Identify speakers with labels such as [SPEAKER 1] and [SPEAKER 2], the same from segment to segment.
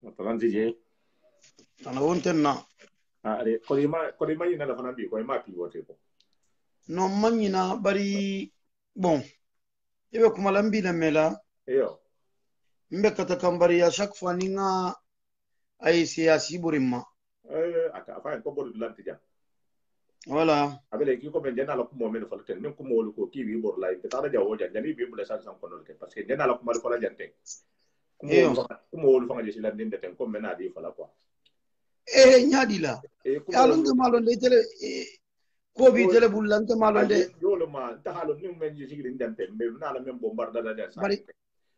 [SPEAKER 1] Talanzije.
[SPEAKER 2] Ana wonten na.
[SPEAKER 1] Are ko ma yina la fana bi ko ma pi wote ko.
[SPEAKER 2] No manyina bari bon. Ibe kuma lambi na mela.
[SPEAKER 1] Eyo.
[SPEAKER 2] Mbe kata kambari ya chaque fois ninga ay siyasi burimma.
[SPEAKER 1] Aka fa ko bodu lantija.
[SPEAKER 2] Voilà.
[SPEAKER 1] Abele ki ko ben jana la ko mo men fa ten nem ko mo ko ki wi bor la pe tara jawo jani bi bula sa san kono ke parce que jana la ko mal ko la jante.
[SPEAKER 2] Eyo.
[SPEAKER 1] Ko mo fa ngi ci la ndinde ten ko mena di fa la quoi.
[SPEAKER 2] Nyadi la.
[SPEAKER 1] Ko
[SPEAKER 2] Ya londe malonde tele ko bi tele bullante malonde.
[SPEAKER 1] Yo le ma ta halo ni men ji sigiri ndante me na la men bombarda da sa.
[SPEAKER 2] Bari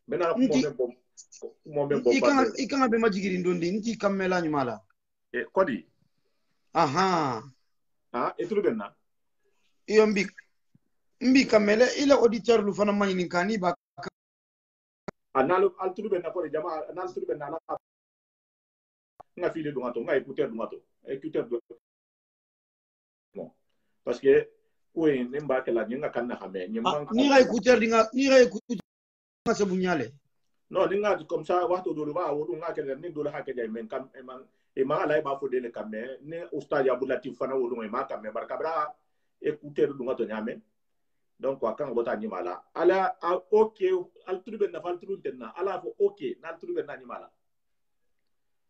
[SPEAKER 1] Mena ko mo men bombarda.
[SPEAKER 2] Ikanga be majigiri ndondi nti kammela nyumala.
[SPEAKER 1] Kodi.
[SPEAKER 2] Aha.
[SPEAKER 1] Etulu benna.
[SPEAKER 2] Iyo mbi kamele ile auditeur lu fana mani kani ba
[SPEAKER 1] Analu altulu benna ko jama anal tulu benna na nga file dungato nga écouteur do bon parce que oui nemba ke la nga kan na xame ñi man
[SPEAKER 2] ni ray écouteur ni ray écouteur sa buñale
[SPEAKER 1] non ni nga comme ça waxtu do ba wodu nga ke ni do la hakke jay men kam e ma lay ba fo de le kam ne oustad ya bulati fana wodu ma kam barka bra écouteur dungato ñame donc quoi quand bota ni mala ala ok altulu benna faltulu tenna ala fo ok na altulu benna ni mala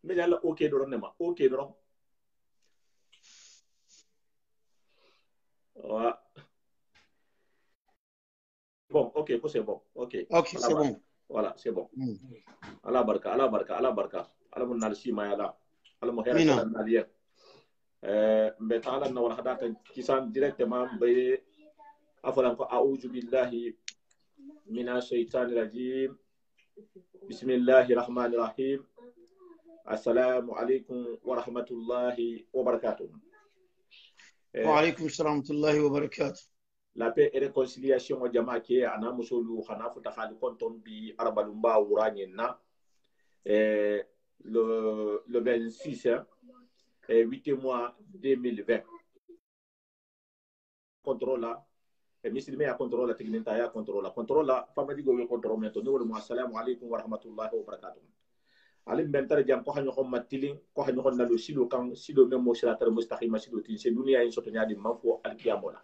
[SPEAKER 1] mais yalla ok do ne ma ok do bon ok c'est bon ok
[SPEAKER 2] c'est bon
[SPEAKER 1] voilà c'est bon ala barka ala mun nal sima yala ala mo hera kala naliya mbe taala na wala hadata kisan directement be afalan ko a'udhu billahi minash shaitanir rajim bismillahir rahmanir rahim assalamu alaikum wa rahmatullahi wa barakatuh.
[SPEAKER 2] Wa alaikum assalam wa rahmatullahi wa barakatuh.
[SPEAKER 1] La paix et réconciliation au jama ke ana musolu khana futa khali konton bi arabalumba wuranye na le 26 8 mois 2020 contrôle musulmé ya contrôle technique ya contrôle famadi go contrôle mento ni wala assalamu alaikum wa rahmatullahi wa barakatuh. alim bentar jam ko hanyo xom matilin ko hanyo xon nalu silo kan silo memo siratal mustaqima silo tin se dunia en soto nyadi manfo al kiyamola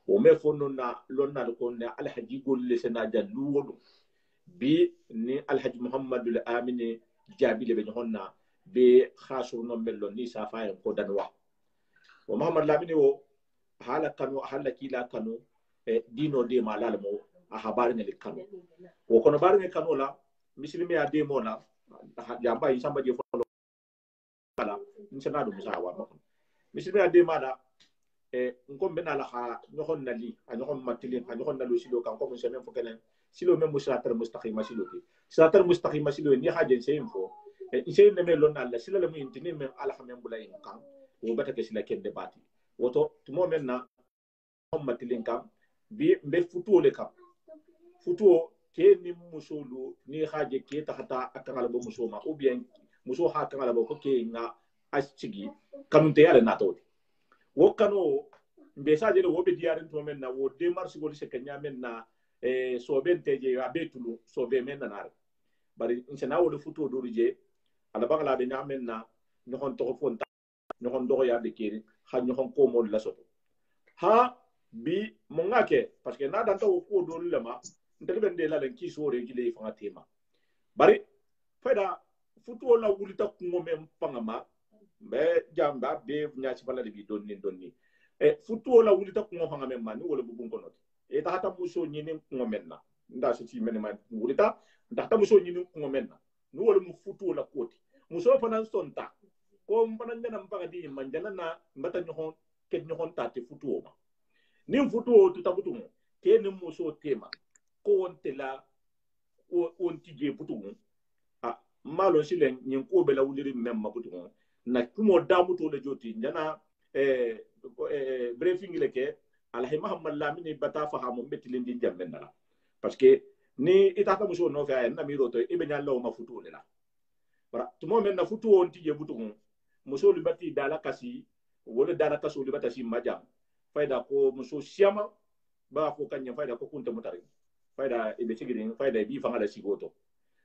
[SPEAKER 1] o me fonno na lonna ko ne alhaji golle sena jallu wodo bi ni alhaji muhammadul amine jabile be honna be khasur no mello ni safa en ko danwa o muhammad lamine o hala kanu hala kila kanu dino de malal mo a habar ne kanu o kono bar ne kanu la muslimi ya de mo la ya ba insamba je folo kala insana do musawa ma muslimi ya de mala ngom bena la ha ñoxon na li a ñoxon matilin a ñoxon na lo silo kan comme semaine fo kenen silo même siratal mustaqima silo ki siratal mustaqima silo ni hajen sey fo sey ne me lon alla sila la mu intini men ala xam bulay kan wo bata ke sila ken debati woto tumo men na matilin kan bi mbe futuo le kan futuo ke ni musolu ni haje ke tahata akala bo musoma ou bien muso ha kala bo ko ke nga asigi kanunte yale na tawti wo kano mbe saje wo be diarin to men na wo démarche go se kenya men na so ben teje abetulu so be men na bari insana wo futuo do je ala bagala be nyamen na no hon to fonta no hon do ya de kiri ha no hon ko mo la soto ha bi mo ngake parce que na dan to ko do lema ndel ben de la len ki so re gile fa tema bari fayda futuo la wulita ko mem pangama be jamba be nyaati bala bi donni futuo la wulita ko fanga mem man wala bu bunko not ta hata muso nyini ko menna nda so ti men man wulita nda hata muso nyini ko menna no wala mu futuo la koti muso fanan sonta ko fanan nyana mpaga di manjana na mbata nyohon ke nyohon ta te futuo ma ni futuo tu tabutu mo ke ni muso tema ko on tela on tije putu malo silen nyin ko bela wuliri mem mabutu na kumo damuto le joti nyana briefing leke alhay muhammad lamini bata fahamu betilin di jamben dala parce que ni itaka muso no fa na mi roto ibe nyalla ma futu le la bara tumo men na futu on tije butu muso libati dala kasi wala dala kaso libata si majam fayda ko muso siama ba ko kanya fayda ko kunta mutari fayda ibe sigirin fayda bi fanga la sigoto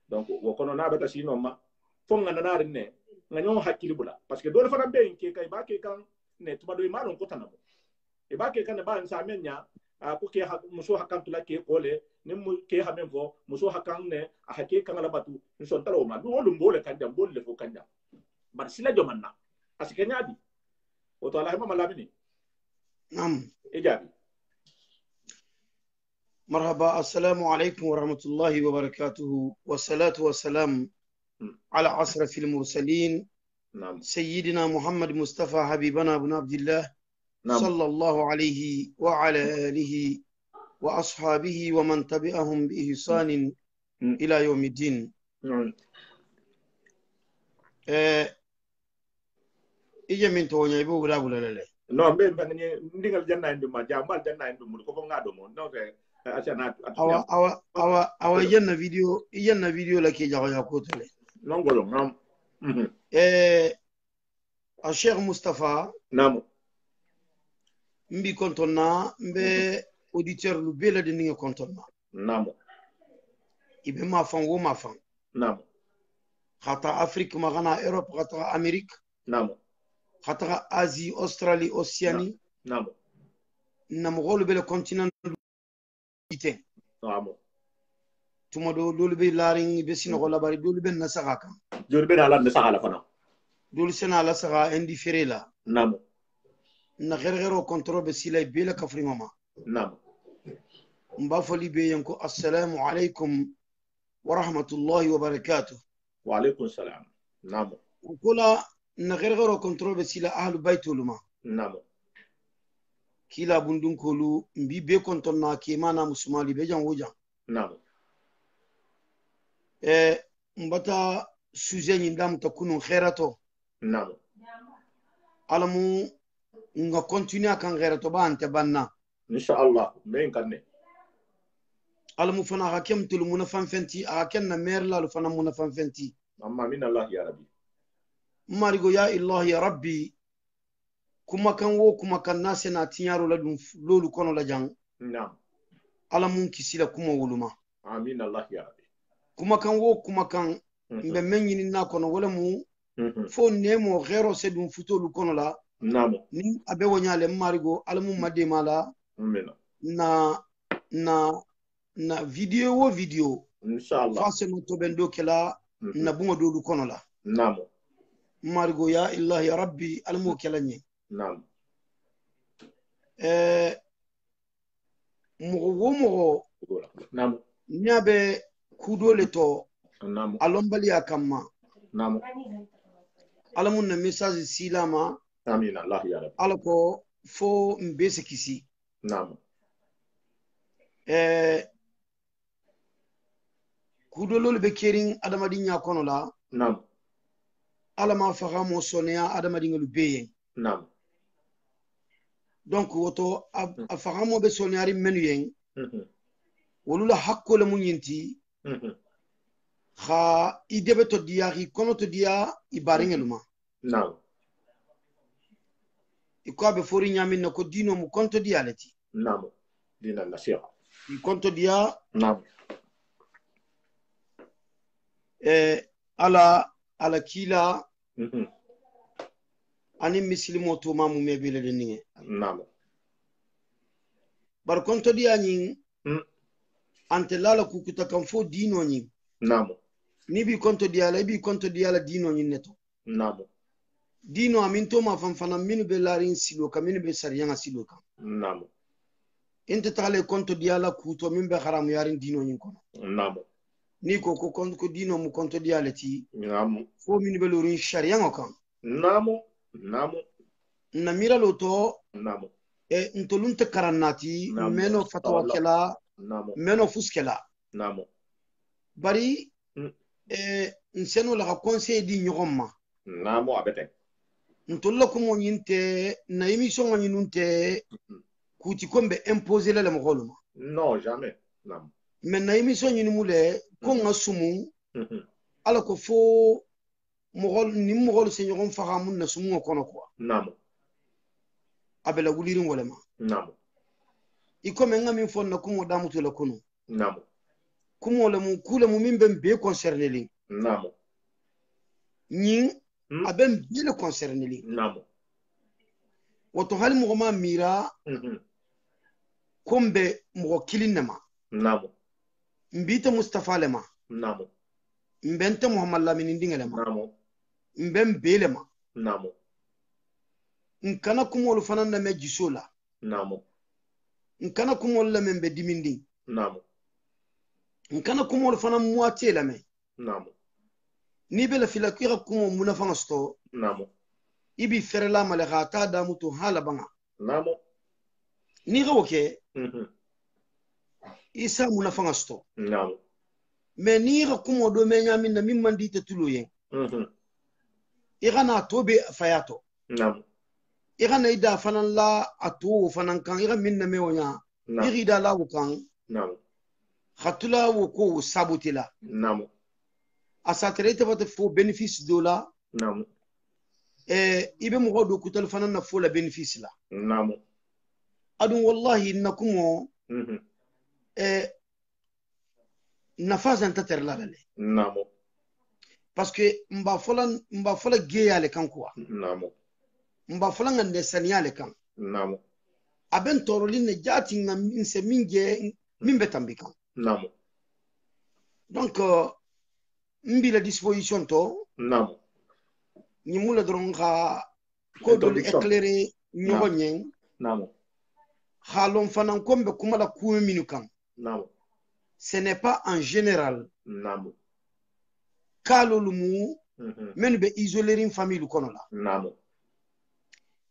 [SPEAKER 1] donc wo kono na bata si no ma fonga na ne nganyo hakili bula parce que dole fana be ke kay ba ke kan ne tuma do malon ko tanamo e ba ke kan ba sa menya ko ke muso hakan tula ke kole ne mu ke ha men fo muso hakan ne a hake kan la batu son talo ma do wolu mbole kan jam bolle fo kan jam bar sila jomanna asike nyaadi o to Allah ma malabini
[SPEAKER 2] نعم
[SPEAKER 1] ijabi
[SPEAKER 2] مرحبا السلام عليكم ورحمة الله وبركاته والصلاة والسلام على أشرف المرسلين
[SPEAKER 1] نعم
[SPEAKER 2] سيدنا محمد مصطفى حبيبنا بن عبد الله
[SPEAKER 1] نعم
[SPEAKER 2] صلى الله عليه وعلى آله وأصحابه ومن تبعهم بإحسان إلى يوم الدين. إجا من تونيا يبو ولا ولا لا.
[SPEAKER 1] no mbe mbanye ndingal janna ndu ma jambal janna ndu mu ko ngado mo no ke asana
[SPEAKER 2] awa yenna video la ke jago yakotale
[SPEAKER 1] non golo ngam
[SPEAKER 2] الشيخ مصطفى
[SPEAKER 1] نعم
[SPEAKER 2] mbi kontonna mbe auditeur lu bela de ninga kontonna
[SPEAKER 1] نعم
[SPEAKER 2] ibe ma fan wo ma fan
[SPEAKER 1] نعم
[SPEAKER 2] khata afrique ma gana europe khata amerique
[SPEAKER 1] نعم
[SPEAKER 2] khata asie australie océanie
[SPEAKER 1] نعم
[SPEAKER 2] nam golu bele continent ite
[SPEAKER 1] نعم
[SPEAKER 2] tuma do dolu be laring be sino ko labari dolu be nasaka kan
[SPEAKER 1] jor be ala ne sala fana
[SPEAKER 2] dolu sena la saka indiféré la
[SPEAKER 1] نعم
[SPEAKER 2] na gergero control be sila bela kafri mama
[SPEAKER 1] نعم
[SPEAKER 2] mba foli be yanko assalamu alaikum wa rahmatullahi wa barakatuh
[SPEAKER 1] وعليكم السلام نعم
[SPEAKER 2] kula na gergero control be sila ahlu baituluma
[SPEAKER 1] نعم
[SPEAKER 2] kila bundun kolu mbi be kontonna ke mana musumali be jan wojan
[SPEAKER 1] نعم
[SPEAKER 2] mbata sujet ni ndam ta kunun khairato
[SPEAKER 1] نعم
[SPEAKER 2] alamu nga continuer kan khairato ba ante banna
[SPEAKER 1] ان شاء الله مين كان
[SPEAKER 2] alamu fana hakem tul munafan fenti hakenna mer la lu fana munafan fenti
[SPEAKER 1] اما من الله يا ربي
[SPEAKER 2] marigo ya illah ya rabbi kuma kan wo kuma kan nase na tiyaro la dum lolu kono la jang
[SPEAKER 1] نعم
[SPEAKER 2] alamun kisila kuma wuluma
[SPEAKER 1] امين الله يا ربي
[SPEAKER 2] kuma kan wo kuma kan mbe menyini na kono wala mu fo nemo gero se dum futolu kono la
[SPEAKER 1] نعم
[SPEAKER 2] ni abe wonyale marigo alamu madde mala
[SPEAKER 1] امين
[SPEAKER 2] na video wo video
[SPEAKER 1] ان شاء الله
[SPEAKER 2] fase no to bendo kala na bungo dolu kono la
[SPEAKER 1] نعم
[SPEAKER 2] marigo ya illah ya rabbi alamu kelanye
[SPEAKER 1] نعم
[SPEAKER 2] mugo
[SPEAKER 1] نعم
[SPEAKER 2] nyabe kudole to
[SPEAKER 1] نعم
[SPEAKER 2] alombali akamma
[SPEAKER 1] نعم
[SPEAKER 2] alamu na message silama
[SPEAKER 1] امين الله يا ربي
[SPEAKER 2] alako fo mbese kisi
[SPEAKER 1] نعم
[SPEAKER 2] kudolol be kering adamadi nya kono la
[SPEAKER 1] نعم
[SPEAKER 2] alama fahamo soneya adamadi ngelu beye
[SPEAKER 1] نعم
[SPEAKER 2] donc woto a fahamo be soneyari menu yen wolula hakko le munyinti kha idebe to diya ki kono to diya ibaringeluma
[SPEAKER 1] نعم
[SPEAKER 2] iko be fori nyamin no ko dino mu konto diya leti
[SPEAKER 1] نعم دين النصيحة
[SPEAKER 2] i konto diya
[SPEAKER 1] نعم
[SPEAKER 2] ala kila ani mislimo to mamu mebele de ninge
[SPEAKER 1] نعم
[SPEAKER 2] bar konto diya nyin ante lala kukuta kan fo dino nyin
[SPEAKER 1] نعم
[SPEAKER 2] ni bi konto diya la dino nyin neto
[SPEAKER 1] نعم
[SPEAKER 2] dino amin to ma fanfana minu be larin silo ka minu be sariyanga silo ka
[SPEAKER 1] نعم
[SPEAKER 2] inte tale konto diya la kuto min be haramu yarin dino nyin kono
[SPEAKER 1] نعم
[SPEAKER 2] ni ko dino mu konto diya la ti
[SPEAKER 1] نعم
[SPEAKER 2] fo minu be lorin sariyanga kan
[SPEAKER 1] نعم نعم
[SPEAKER 2] na mira lo to
[SPEAKER 1] نعم
[SPEAKER 2] ntolunte karannati
[SPEAKER 1] نعم.
[SPEAKER 2] meno fatawa kela
[SPEAKER 1] نعم
[SPEAKER 2] meno fuskela
[SPEAKER 1] نعم
[SPEAKER 2] bari nseno la conseil di nyogomma
[SPEAKER 1] نعم أبدا
[SPEAKER 2] ntolla ko mo nyinte na émission ngani nunte kuti kombe imposer la mogoluma
[SPEAKER 1] non jamais نعم
[SPEAKER 2] mais na émission nyini mule ko ngasumu ala ko fo mogol se nyogom fahamun na sumu kono quoi
[SPEAKER 1] نعم
[SPEAKER 2] abela wulirin wolema
[SPEAKER 1] نعم
[SPEAKER 2] iko men ngami fon na kumo damuto la kono
[SPEAKER 1] نعم
[SPEAKER 2] kumo le mu kule mu mimbe be concerné li
[SPEAKER 1] نعم
[SPEAKER 2] nyin aben bile concerné li
[SPEAKER 1] namo
[SPEAKER 2] woto hal mo ma mira kombe mo kilinema
[SPEAKER 1] namo
[SPEAKER 2] mbita mustafa lema
[SPEAKER 1] namo
[SPEAKER 2] mbente muhammad lamine ndingelema
[SPEAKER 1] namo
[SPEAKER 2] mbem belema
[SPEAKER 1] namo
[SPEAKER 2] nkana kumolu fanan na mejisola
[SPEAKER 1] namo
[SPEAKER 2] nkana kumolu la membe dimindi
[SPEAKER 1] namo
[SPEAKER 2] nkana kumolu fanan muate la me
[SPEAKER 1] namo
[SPEAKER 2] ni bela fila kira kumo munafanga sto
[SPEAKER 1] namo
[SPEAKER 2] ibi ferela male gata da mutu hala banga
[SPEAKER 1] namo
[SPEAKER 2] ni ga woke isa munafanga sto
[SPEAKER 1] namo
[SPEAKER 2] me ni ga kumo do me nyamin na min mandi te tulo yen igana tobe fayato
[SPEAKER 1] namo
[SPEAKER 2] igana ida fanan la atu fanan kan iga min na me wonya igi da la wukan
[SPEAKER 1] namo
[SPEAKER 2] khatula wo ko sabutila
[SPEAKER 1] namo
[SPEAKER 2] asatere te bata fo bénéfice do la
[SPEAKER 1] namo
[SPEAKER 2] ibe mo do kutal fanan na fo la bénéfice la
[SPEAKER 1] namo
[SPEAKER 2] adun wallahi nakumo nafazan tater la le
[SPEAKER 1] namo
[SPEAKER 2] parce que mba fola geyale kan quoi
[SPEAKER 1] namo
[SPEAKER 2] mba fola ngande saniyale kan
[SPEAKER 1] namo
[SPEAKER 2] aben torolin ne jati ngam se minge min betambi kan
[SPEAKER 1] namo
[SPEAKER 2] donc mbi la disposition to
[SPEAKER 1] namo
[SPEAKER 2] ni mula dron ga ko do éclairer ñogo ñeng
[SPEAKER 1] namo
[SPEAKER 2] halon fanan kombe kuma la kuwe minu kan
[SPEAKER 1] namo
[SPEAKER 2] ce n'est pas en général
[SPEAKER 1] namo
[SPEAKER 2] kalolu mu men be isoler une famille kono la
[SPEAKER 1] namo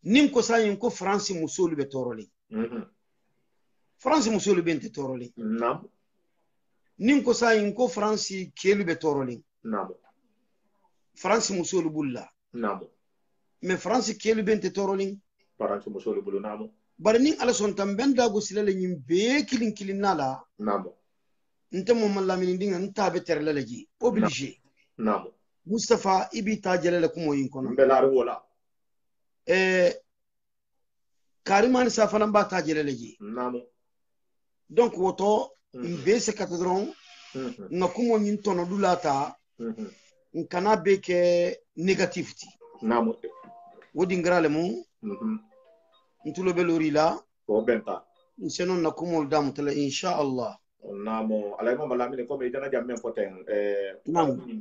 [SPEAKER 2] nin ko sayin ko france musolu be toroli france musolu be nte toroli
[SPEAKER 1] namo
[SPEAKER 2] nin ko sayin ko france kelu be toroli
[SPEAKER 1] namo
[SPEAKER 2] france musolu bulla
[SPEAKER 1] namo
[SPEAKER 2] mais france kelu be nte toroli
[SPEAKER 1] France musolu bulu namo
[SPEAKER 2] bari nin ala son tan ben dago silale nyim be kilin nala
[SPEAKER 1] namo
[SPEAKER 2] nte mo malamini dinga nta be terle laji obligé
[SPEAKER 1] namo
[SPEAKER 2] mustafa ibi ta jalale kumo yin kono
[SPEAKER 1] mbelaru wala
[SPEAKER 2] karimani sa fana ba ta jalale ji
[SPEAKER 1] namo
[SPEAKER 2] donc woto mbe se katadron nga kumo yin tono dulata nkana be ke negativity
[SPEAKER 1] namo
[SPEAKER 2] wodi ngrale mu ntulo belori la
[SPEAKER 1] o benta
[SPEAKER 2] nsenon na kumo dam tala insha Allah
[SPEAKER 1] namo alayma malamine ko me jana jamme foten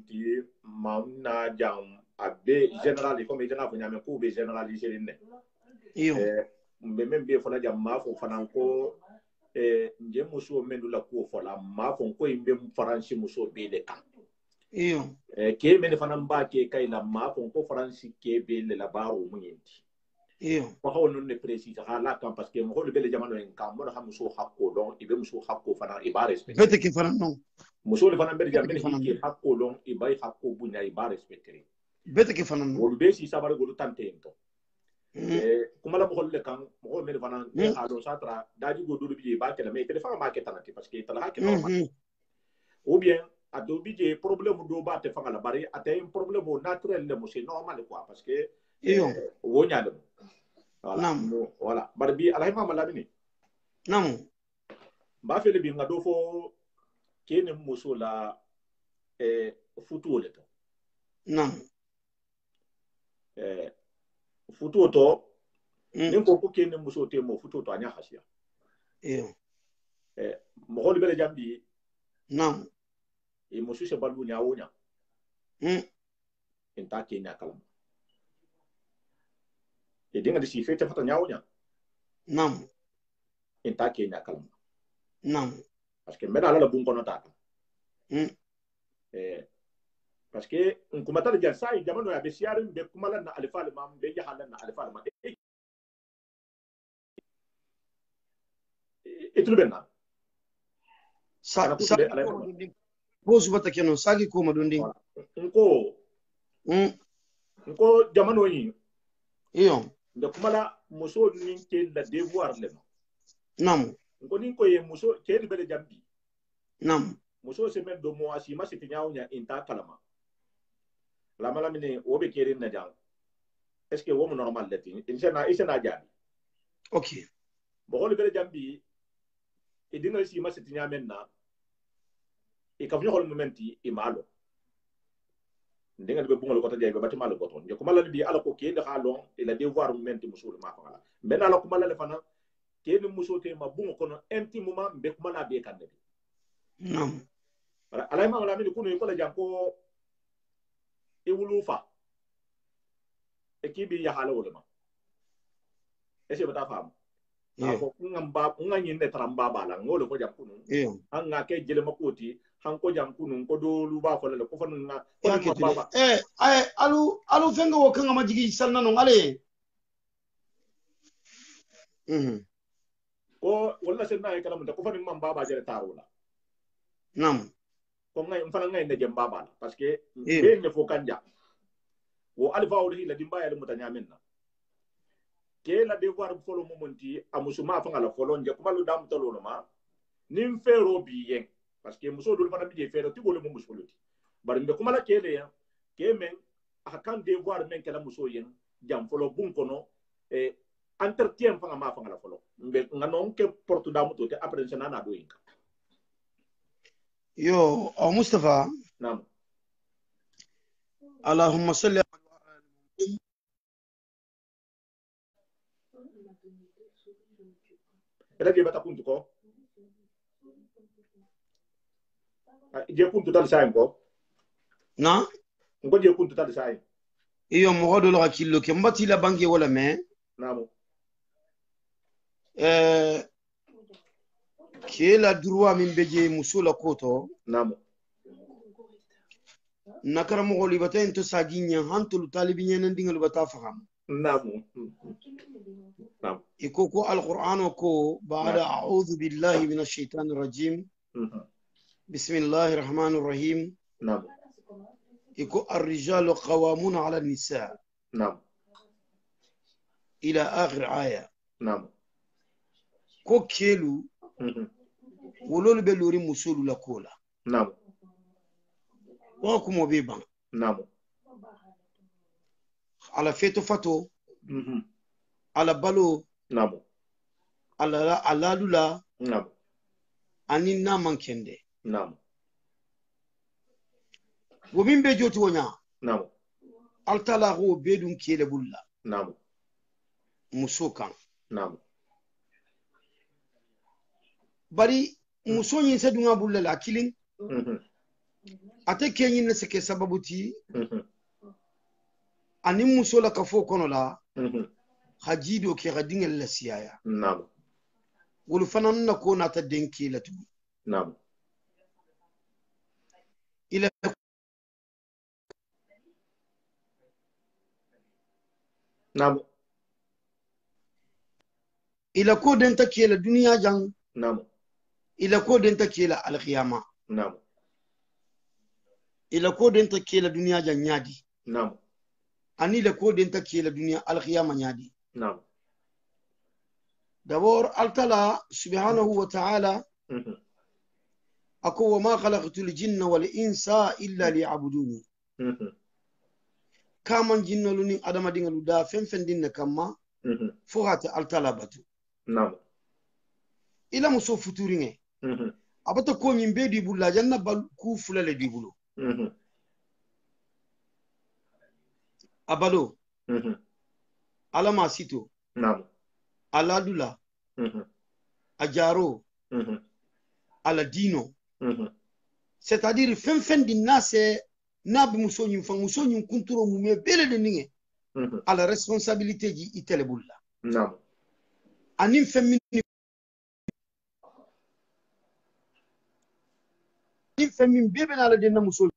[SPEAKER 1] ti mauna jam abe general ko me jana fo nyame ko be generaliser ne
[SPEAKER 2] iyo
[SPEAKER 1] mbe membe fo na jam ma fo fanan ko nje muso mendu la ko fo la ma fo ko imbe faransi muso be de kan
[SPEAKER 2] iyo
[SPEAKER 1] ke men fanan ba ke kay la ma fo ko faransi ke be le la baro munyenti
[SPEAKER 2] iyo
[SPEAKER 1] ko hawon ne précise hala kan parce que mo hol bele jamano en kam mo ha muso hakko don ibe muso hakko fana iba respect
[SPEAKER 2] bete ke fanan non
[SPEAKER 1] muso le fana bele jambe ke hakko don iba hakko bunya iba respecter
[SPEAKER 2] bete ke fanan non
[SPEAKER 1] wol be si sabar golu tante to kuma la mo hol le kan mo hol men fana ne ha do satra daji go do bi ba kala mais téléphone ma ke tanati parce que tala ke normal ou bien a do bi je problème do ba te fanga la bari ate un problème naturel le mo c'est normal quoi parce que wonya de voilà voilà barbi alahima malamini
[SPEAKER 2] namu
[SPEAKER 1] ba fele bi ngado fo kene muso la futu le to
[SPEAKER 2] namu
[SPEAKER 1] futu to nin ko ko kene muso te mo futu to anya hasiya mo hol bele jambi
[SPEAKER 2] namu
[SPEAKER 1] e muso se balu nya wonya enta kenya kalam e dinga di si fete fata nya wonya
[SPEAKER 2] namu
[SPEAKER 1] enta kenya kalam
[SPEAKER 2] namu
[SPEAKER 1] parce que mena la bun kono ta parce que on kuma tal jar sai jamano ya be siarin be kuma lan na alfal mam be jahalan na alfal ma e tulbenna
[SPEAKER 2] sa bosu bata kenon sagi ko madundi
[SPEAKER 1] nko jamano yi
[SPEAKER 2] iyo
[SPEAKER 1] da kuma la muso nin ke la devoir le
[SPEAKER 2] namu
[SPEAKER 1] nko nin ko ye muso ke ni bele jambi
[SPEAKER 2] namu
[SPEAKER 1] muso se men do mo asima se tinyaaw nya inta kalama la mala mine o be kere na jang est ce que wo mo normal leti insana jabi
[SPEAKER 2] okay
[SPEAKER 1] bo hol bele jambi e dina si ma se tinyaaw men na e ka fño hol momenti e malo ndenga be bungal ko ta jay be batima le goton je ko mala bi ala ko ke de halon e la devoir menti musul ma fala ben ala ko mala le fana ke ni musul te ma bungo kono intimement be ko mala be kan de ala ma wala mi ko no ko la janko e wulu fa e ki bi ya hala wala ma e se bata fam ko ngamba nganyi ne tramba bala ngolo ko janko no an nga ke jele makoti han ko jam kunun ko do lu ba ko le ko fanu na ko baba
[SPEAKER 2] alu fenga wo kanga majigi salna no ngale
[SPEAKER 1] ko wala sen na kala mun ko fanu mam baba jere tarula
[SPEAKER 2] nam
[SPEAKER 1] ko ngay fana ngay ne jem baba parce que be ne fo kanja wo alfa o la dimba ya mutanya menna ke la devoir folo momonti amusuma fa ngala folo nje ko malu dam tolo ma nim fero bi yen parce que muso dul fana bije fere ti gole mo musoloti bar mbe kuma la kele ya ke men akan devoir men kala muso yen jam folo bun kono e entretien fanga ma fanga la folo mbe nganon ke portu da muto te après sana na do yin
[SPEAKER 2] yo o Mustafa
[SPEAKER 1] nam
[SPEAKER 2] Allahumma salli
[SPEAKER 1] ala ge bata kuntu ko je kuntu dal saim ko
[SPEAKER 2] na
[SPEAKER 1] ngo je kuntu dal saim
[SPEAKER 2] iyo mo do lo hakillo ke mbati la banque wala me
[SPEAKER 1] namo
[SPEAKER 2] ke la droit min beje musula koto
[SPEAKER 1] namo
[SPEAKER 2] nakara mo goli bata to saginya hantul talibinya nan dingal bata faham
[SPEAKER 1] namo namo
[SPEAKER 2] ikoko alquran ko ba'da a'udhu billahi minash shaitanir rajim بسم الله الرحمن الرحيم
[SPEAKER 1] نعم
[SPEAKER 2] يكو الرجال قوامون على النساء
[SPEAKER 1] نعم
[SPEAKER 2] إلى آخر آية
[SPEAKER 1] نعم
[SPEAKER 2] كو كيلو ولول بلوري مسولو لكولا
[SPEAKER 1] نعم
[SPEAKER 2] وكم بيبان
[SPEAKER 1] نعم
[SPEAKER 2] على فيتو فاتو على بالو
[SPEAKER 1] نعم
[SPEAKER 2] على لولا
[SPEAKER 1] نعم
[SPEAKER 2] أني نامان كندي
[SPEAKER 1] نعم
[SPEAKER 2] ومن بيجوتي ونيا
[SPEAKER 1] نعم
[SPEAKER 2] التلا هو بيدون كيلة بولا
[SPEAKER 1] نعم
[SPEAKER 2] مسوكان
[SPEAKER 1] نعم
[SPEAKER 2] bari muso yin sa dunga bulla la kilin ate kenyin na sake sababuti anin muso la kafo kono la hajido ke gadingel la siyaya
[SPEAKER 1] نعم
[SPEAKER 2] wul fanan na ko na ta denki la tu
[SPEAKER 1] نعم
[SPEAKER 2] ila
[SPEAKER 1] نعم
[SPEAKER 2] ila ko den ta ke la duniya jang
[SPEAKER 1] نعم
[SPEAKER 2] ila ko den ta ke la alqiyama
[SPEAKER 1] نعم
[SPEAKER 2] ila ko den ta ke la duniya jang nyadi
[SPEAKER 1] نعم
[SPEAKER 2] ani la ko den ta ke la duniya alqiyama nyadi
[SPEAKER 1] نعم
[SPEAKER 2] d'abord altala subhanahu wa ta'ala ako wa ma khalaqtul jinna wal insa illa liya'buduni kaman jinnolu nin adama dingalu da fen dinna kamma fo hata altala batu
[SPEAKER 1] نعم
[SPEAKER 2] ila muso futuringe abata ko nyin be di bulla janna bal ku fulale di bulu abalo alama sito
[SPEAKER 1] نعم
[SPEAKER 2] aladula ajaro aladino c'est-à-dire fen dinna se nabi muso nyin kunturo mu me bele de ninge ala responsabilité ji itele bulla
[SPEAKER 1] نعم
[SPEAKER 2] anin femmin bebe na la dinna muso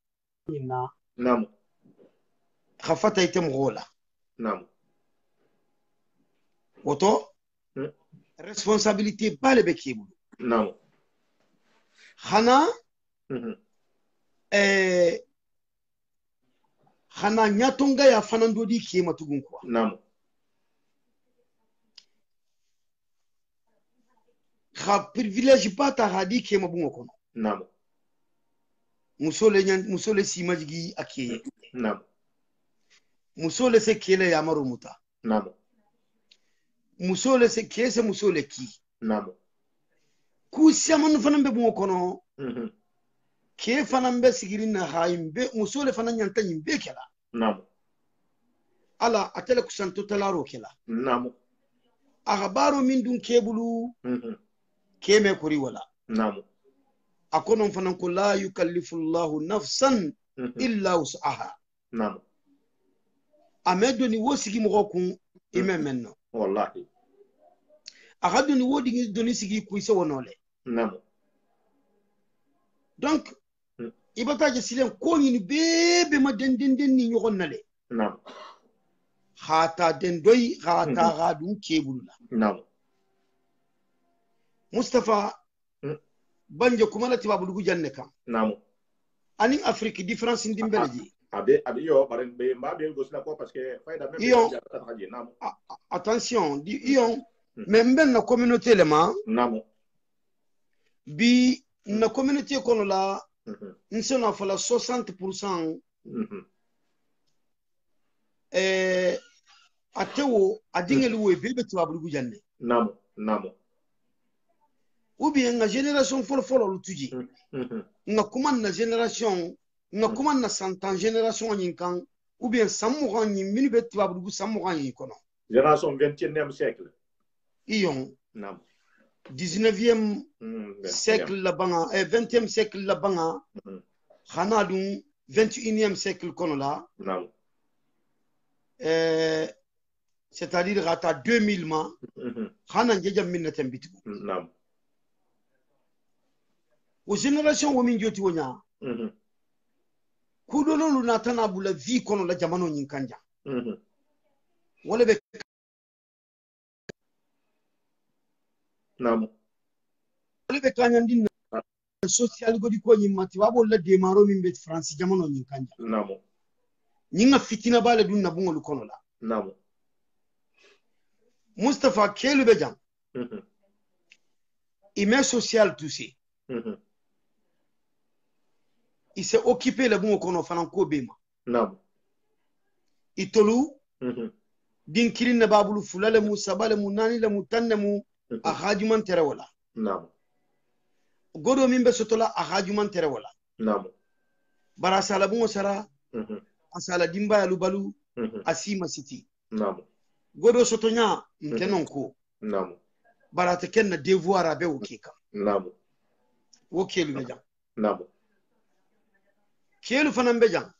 [SPEAKER 2] na
[SPEAKER 1] نعم
[SPEAKER 2] khafata item gola
[SPEAKER 1] نعم
[SPEAKER 2] woto responsabilité bale be kibu
[SPEAKER 1] نعم
[SPEAKER 2] khana khana nyatonga ya fanando di kema tugun kwa
[SPEAKER 1] نعم
[SPEAKER 2] kha privilège bata hadi kema bungo kono
[SPEAKER 1] نعم
[SPEAKER 2] musole simajigi akiye
[SPEAKER 1] نعم
[SPEAKER 2] musole se kele ya marumuta
[SPEAKER 1] نعم
[SPEAKER 2] musole se kese musole ki
[SPEAKER 1] نعم
[SPEAKER 2] ku siamanu fanan be bungo kono ke fanan be sigirin na hayim be musole fanan nyanta nyim be kela
[SPEAKER 1] namu
[SPEAKER 2] ala atele kusanto talaro kela
[SPEAKER 1] namu
[SPEAKER 2] akhbaro min dun kebulu keme kuri wala
[SPEAKER 1] namu
[SPEAKER 2] akonon fanan ko la yukallifu Allahu nafsan illa wus'aha
[SPEAKER 1] namu
[SPEAKER 2] amedo ni wosigi mo kun imemenno
[SPEAKER 1] wallahi
[SPEAKER 2] akadu ni wodi doni sigi kuise wonole
[SPEAKER 1] namu
[SPEAKER 2] donc ibata je silen ko ni bebe ma den ni nyogon nale
[SPEAKER 1] namu
[SPEAKER 2] khata den doy khata gadum kebulula
[SPEAKER 1] namu
[SPEAKER 2] Mustafa banje kuma lati babu dugu janne kam
[SPEAKER 1] namu
[SPEAKER 2] anin Afrique différence ndimbeleji
[SPEAKER 1] abe yo baren be mbabe gosna ko parce que fayda même
[SPEAKER 2] Ion,
[SPEAKER 1] namu
[SPEAKER 2] attention di ion même ben na communauté le ma
[SPEAKER 1] namu
[SPEAKER 2] bi na communauté kono la nsona fala 60% atewo adingeli wo bebe tubabu dugu janne
[SPEAKER 1] namu namu
[SPEAKER 2] ou bien nga génération folo lutuji nga kuma na génération nga kuma na 100 ans génération nyinkan ou bien samugan nyi minu be tubabu dugu samugan nyi kono
[SPEAKER 1] génération 21e siècle
[SPEAKER 2] ion
[SPEAKER 1] namu
[SPEAKER 2] 19e siècle la banga 20e siècle la banga khana dun 21e siècle kono la
[SPEAKER 1] namu
[SPEAKER 2] c'est-à-dire rata 2000 ma khana njeja minna tembitu
[SPEAKER 1] namu
[SPEAKER 2] o génération wo min joti wonya kudololu na tana bula vie kono la jamano nyin kanja wala be
[SPEAKER 1] namu
[SPEAKER 2] wala be kanya din social godi ko nyin mati wabo la demaro min be France jamano nyin kanja
[SPEAKER 1] namu
[SPEAKER 2] nyinga fitina bale dun na bungolu kono la
[SPEAKER 1] namu
[SPEAKER 2] Mustafa kelu be jam ime social touché il s'est occupé le bon kono fanan ko bema
[SPEAKER 1] namu
[SPEAKER 2] itolu din kirin na babulu fulale mu sabale mu nani le mu tanne mu a hajuman tere wala
[SPEAKER 1] namu
[SPEAKER 2] godo min be sotola a hajuman tere wala
[SPEAKER 1] namu
[SPEAKER 2] bara sala bungo sara asala dimba ya lubalu asima city
[SPEAKER 1] namu
[SPEAKER 2] godo sotonya mtenon ko
[SPEAKER 1] namu
[SPEAKER 2] bara te ken na devoir abe okika
[SPEAKER 1] namu
[SPEAKER 2] wokelu be jam
[SPEAKER 1] namu
[SPEAKER 2] kelu fanan be jam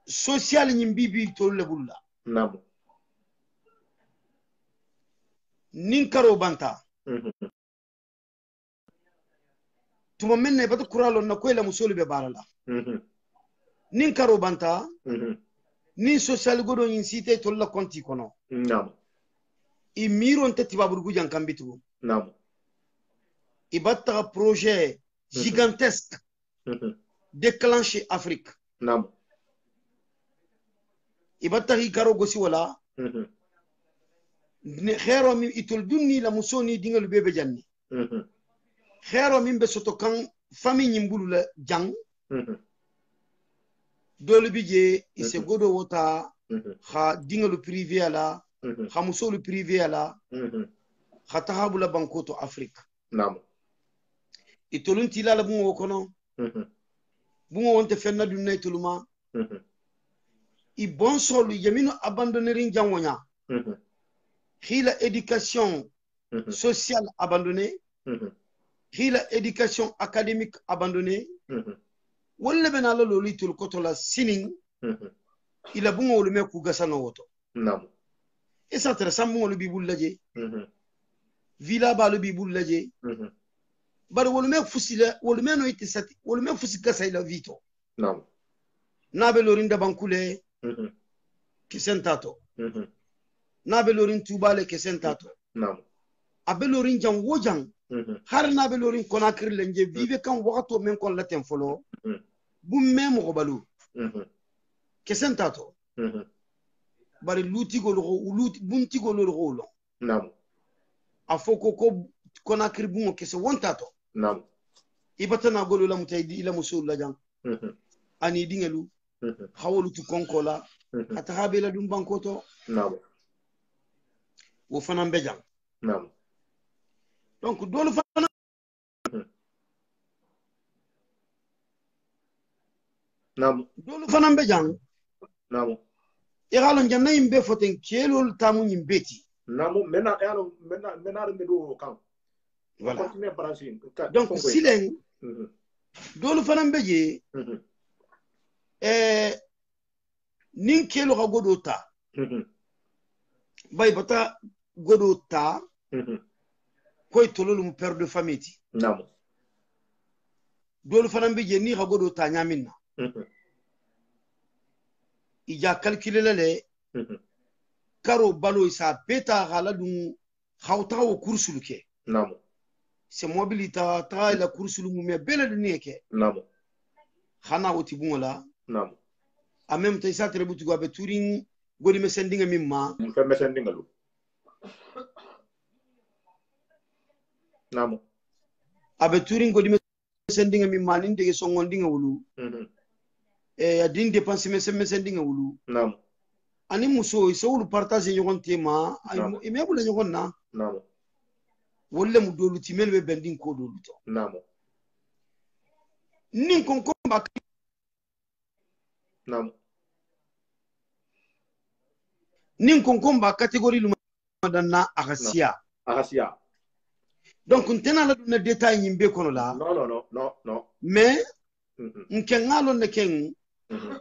[SPEAKER 2] social nyimbibi to le bulla
[SPEAKER 1] namu
[SPEAKER 2] nin karo banta tuma menne batu kuralo na ko la musolu be barala nin karo banta nin social godo yin site to la konti kono
[SPEAKER 1] namu
[SPEAKER 2] i miron te tibabur gujan kambitu
[SPEAKER 1] namu
[SPEAKER 2] i batta projet gigantesque déclenché Afrique
[SPEAKER 1] namu
[SPEAKER 2] i batta hi karo gosi wala khero mi itul dunni la musoni dingal bebe janni khero min be soto kan famille nyimbulu la jang dole bije ise godo wota kha dingalu privé ala kha musolu privé ala kha tahabula bankoto Afrique
[SPEAKER 1] namu
[SPEAKER 2] itolun tilala bungo kono bungo wonte fenna dunna ituluma i bon solu yamino abandonner jangonya khila éducation sociale abandonnée khila éducation académique abandonnée wala bena la loli tul koto la sinin ila bungo lu meku gasano woto
[SPEAKER 1] namu
[SPEAKER 2] et ça très sambo lu bibul laje villa ba lu bibul laje bar wolu me fusila wolu me no itisati wolu me fusi gasa ila vito
[SPEAKER 1] namu
[SPEAKER 2] nabe lorin da bankule kisentato nabe lorin tubale kisentato
[SPEAKER 1] namu
[SPEAKER 2] abe lorin jang wojang har nabe lorin konakir lenje vive kan wakato men kon laten folo bu memo ko balu kisentato bari luti go luti bunti go lo
[SPEAKER 1] namu
[SPEAKER 2] afoko ko konakir bungo kese wontato
[SPEAKER 1] namu
[SPEAKER 2] ibatana golo la mutaydi ila musul la jang ani dingelu khawlu tu konkola ata habela dum bankoto
[SPEAKER 1] namu
[SPEAKER 2] wo fanan be jang
[SPEAKER 1] namu
[SPEAKER 2] donc dolu fana
[SPEAKER 1] namu
[SPEAKER 2] dolu fanan be jang
[SPEAKER 1] namu
[SPEAKER 2] e halon janna yimbe foten kelol tamu yimbeti
[SPEAKER 1] namu mena yalo mena de do kan
[SPEAKER 2] voilà
[SPEAKER 1] continue branching
[SPEAKER 2] donc silen dolu fanan be je nin kelo ka godo ta bay bata godo ta koy tololum père de famille ti
[SPEAKER 1] namu
[SPEAKER 2] dolu fanan be je ni ka godo ta nyaminna ija calculer le karo balo isa beta hala dum khawta wo kursulu ke
[SPEAKER 1] namu
[SPEAKER 2] se mobilita ta la kursulu mu me bele duniya ke
[SPEAKER 1] namu
[SPEAKER 2] khana woti bungola
[SPEAKER 1] namu
[SPEAKER 2] en même temps isa tere butu gobe turing godi me sendinga mimma
[SPEAKER 1] fe me sendinga lu namu
[SPEAKER 2] abe turing godi me sendinga mimma nin de songondinga wulu adin dépense me sendinga wulu
[SPEAKER 1] namu
[SPEAKER 2] ani muso isawul partage nyogon tema ime bula nyogon na
[SPEAKER 1] namu
[SPEAKER 2] wolle mu dolu timel be bendin ko dolu to
[SPEAKER 1] namu
[SPEAKER 2] nin kon ba
[SPEAKER 1] namu
[SPEAKER 2] nin kon ba catégorie lu madanna agasia donc ntena la duna détail nyimbe kono la
[SPEAKER 1] non
[SPEAKER 2] mais nke ngalo ne ken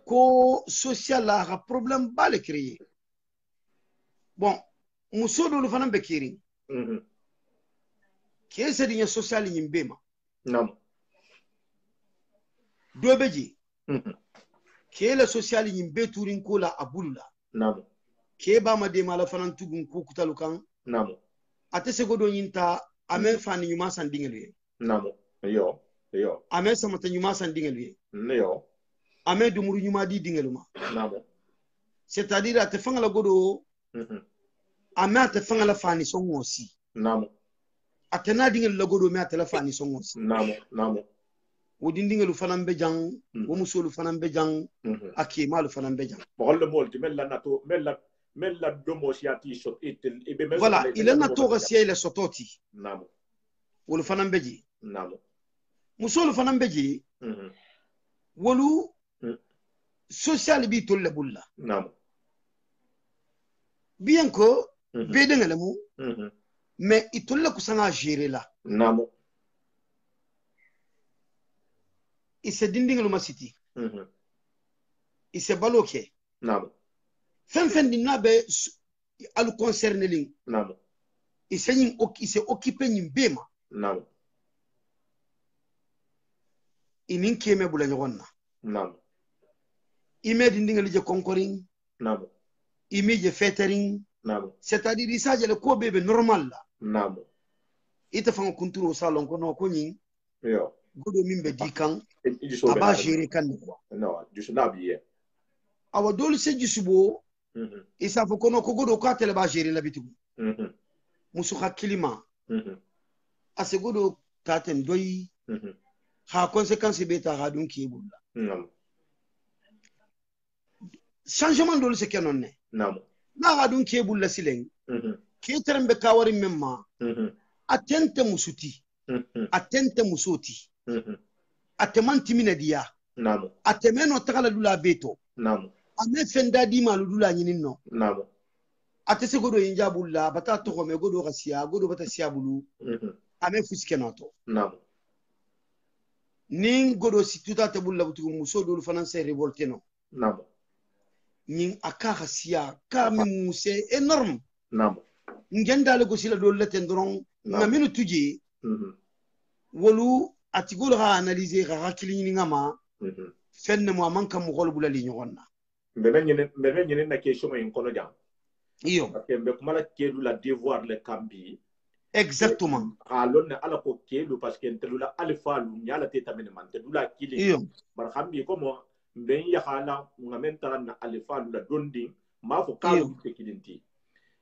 [SPEAKER 2] ko social la ha problème bale créer bon muso dolu fanan be kiri kese dinya social nyimbe ma
[SPEAKER 1] namu
[SPEAKER 2] dobeji kele social nyimbe turin ko la abulula
[SPEAKER 1] namu
[SPEAKER 2] ke ba ma de mala fanan tugun ko kutalu kan
[SPEAKER 1] namu
[SPEAKER 2] ate se godo nyinta amen fani nyuma san dingelu
[SPEAKER 1] namu yo
[SPEAKER 2] amen samata nyuma san dingelu
[SPEAKER 1] yo
[SPEAKER 2] amen dumuru nyuma di dingelu ma
[SPEAKER 1] namu
[SPEAKER 2] c'est-à-dire ate fangala godo amen ate fangala fani son wosi
[SPEAKER 1] namu
[SPEAKER 2] ate na dingelu la godo me ate la fani son wosi
[SPEAKER 1] namu
[SPEAKER 2] wodi dingelu fanan be jang wo musolu fanan be jang aki malu fanan be jang
[SPEAKER 1] bolle molti mella nato mella domo siati so itel ibe mel
[SPEAKER 2] voilà il est na to ga siele sototi
[SPEAKER 1] namu
[SPEAKER 2] wolu fanan be ji
[SPEAKER 1] namu
[SPEAKER 2] musolu fanan be ji wolu social bi tolle bulla
[SPEAKER 1] namu
[SPEAKER 2] bien ko be dengale mu mais itolle ko sanga gérer la
[SPEAKER 1] namu
[SPEAKER 2] ise dindingelu masiti ise baloke
[SPEAKER 1] namu
[SPEAKER 2] fen di nabe al concerné ling
[SPEAKER 1] namu
[SPEAKER 2] ise occupé nyim bema
[SPEAKER 1] namu
[SPEAKER 2] inin keme bula nyogonna
[SPEAKER 1] namu
[SPEAKER 2] ime dindingelu je conquering
[SPEAKER 1] namu
[SPEAKER 2] ime je fettering
[SPEAKER 1] namu
[SPEAKER 2] c'est-à-dire isaje le ko bebe normal la
[SPEAKER 1] namu
[SPEAKER 2] ita fanga kunturo salon ko no ko nyin
[SPEAKER 1] yo
[SPEAKER 2] godo mimbe di kan aba gérer kan ko
[SPEAKER 1] no juste nabiye
[SPEAKER 2] awa dol se jisubo isa fo kono ko godo ka tele ba gérer la bitigu musu hakilima ase godo taten doyi ha conséquence beta ha dun ki bulla changement dol se kenon ne
[SPEAKER 1] namu
[SPEAKER 2] na ha dun ki bulla silen ki terembe kawari memma atente musuti atente musoti atemanti minadiya
[SPEAKER 1] namu
[SPEAKER 2] atemeno takala dula beto
[SPEAKER 1] namu
[SPEAKER 2] ame fenda di malu dula nyinin no
[SPEAKER 1] namu
[SPEAKER 2] ate se godo inja bulla bata to me godo gasiya godo bata siya bulu ame fuske nato
[SPEAKER 1] namu
[SPEAKER 2] nin godo situta te bulla butu muso dolu fanan se révolté no
[SPEAKER 1] namu
[SPEAKER 2] nin aka gasiya ka mi muse énorme
[SPEAKER 1] namu
[SPEAKER 2] ngendale go sila dolu leten dron na minu tuji wolu atigol ha analyser ha hakili ni ngama fenne mo manka mo gol bulali nyogonna
[SPEAKER 1] mbebe nyene na question en kono jam
[SPEAKER 2] iyo
[SPEAKER 1] parce que mbe kumala kedu la devoir le kambi
[SPEAKER 2] exactement
[SPEAKER 1] alon ne ala ko kedu parce que ntelula alfalu nyala teta men man telula kili
[SPEAKER 2] iyo
[SPEAKER 1] bar khambi ko mo mbe ya hala ngamenta na alfalu la dondi ma fo kalu te kilinti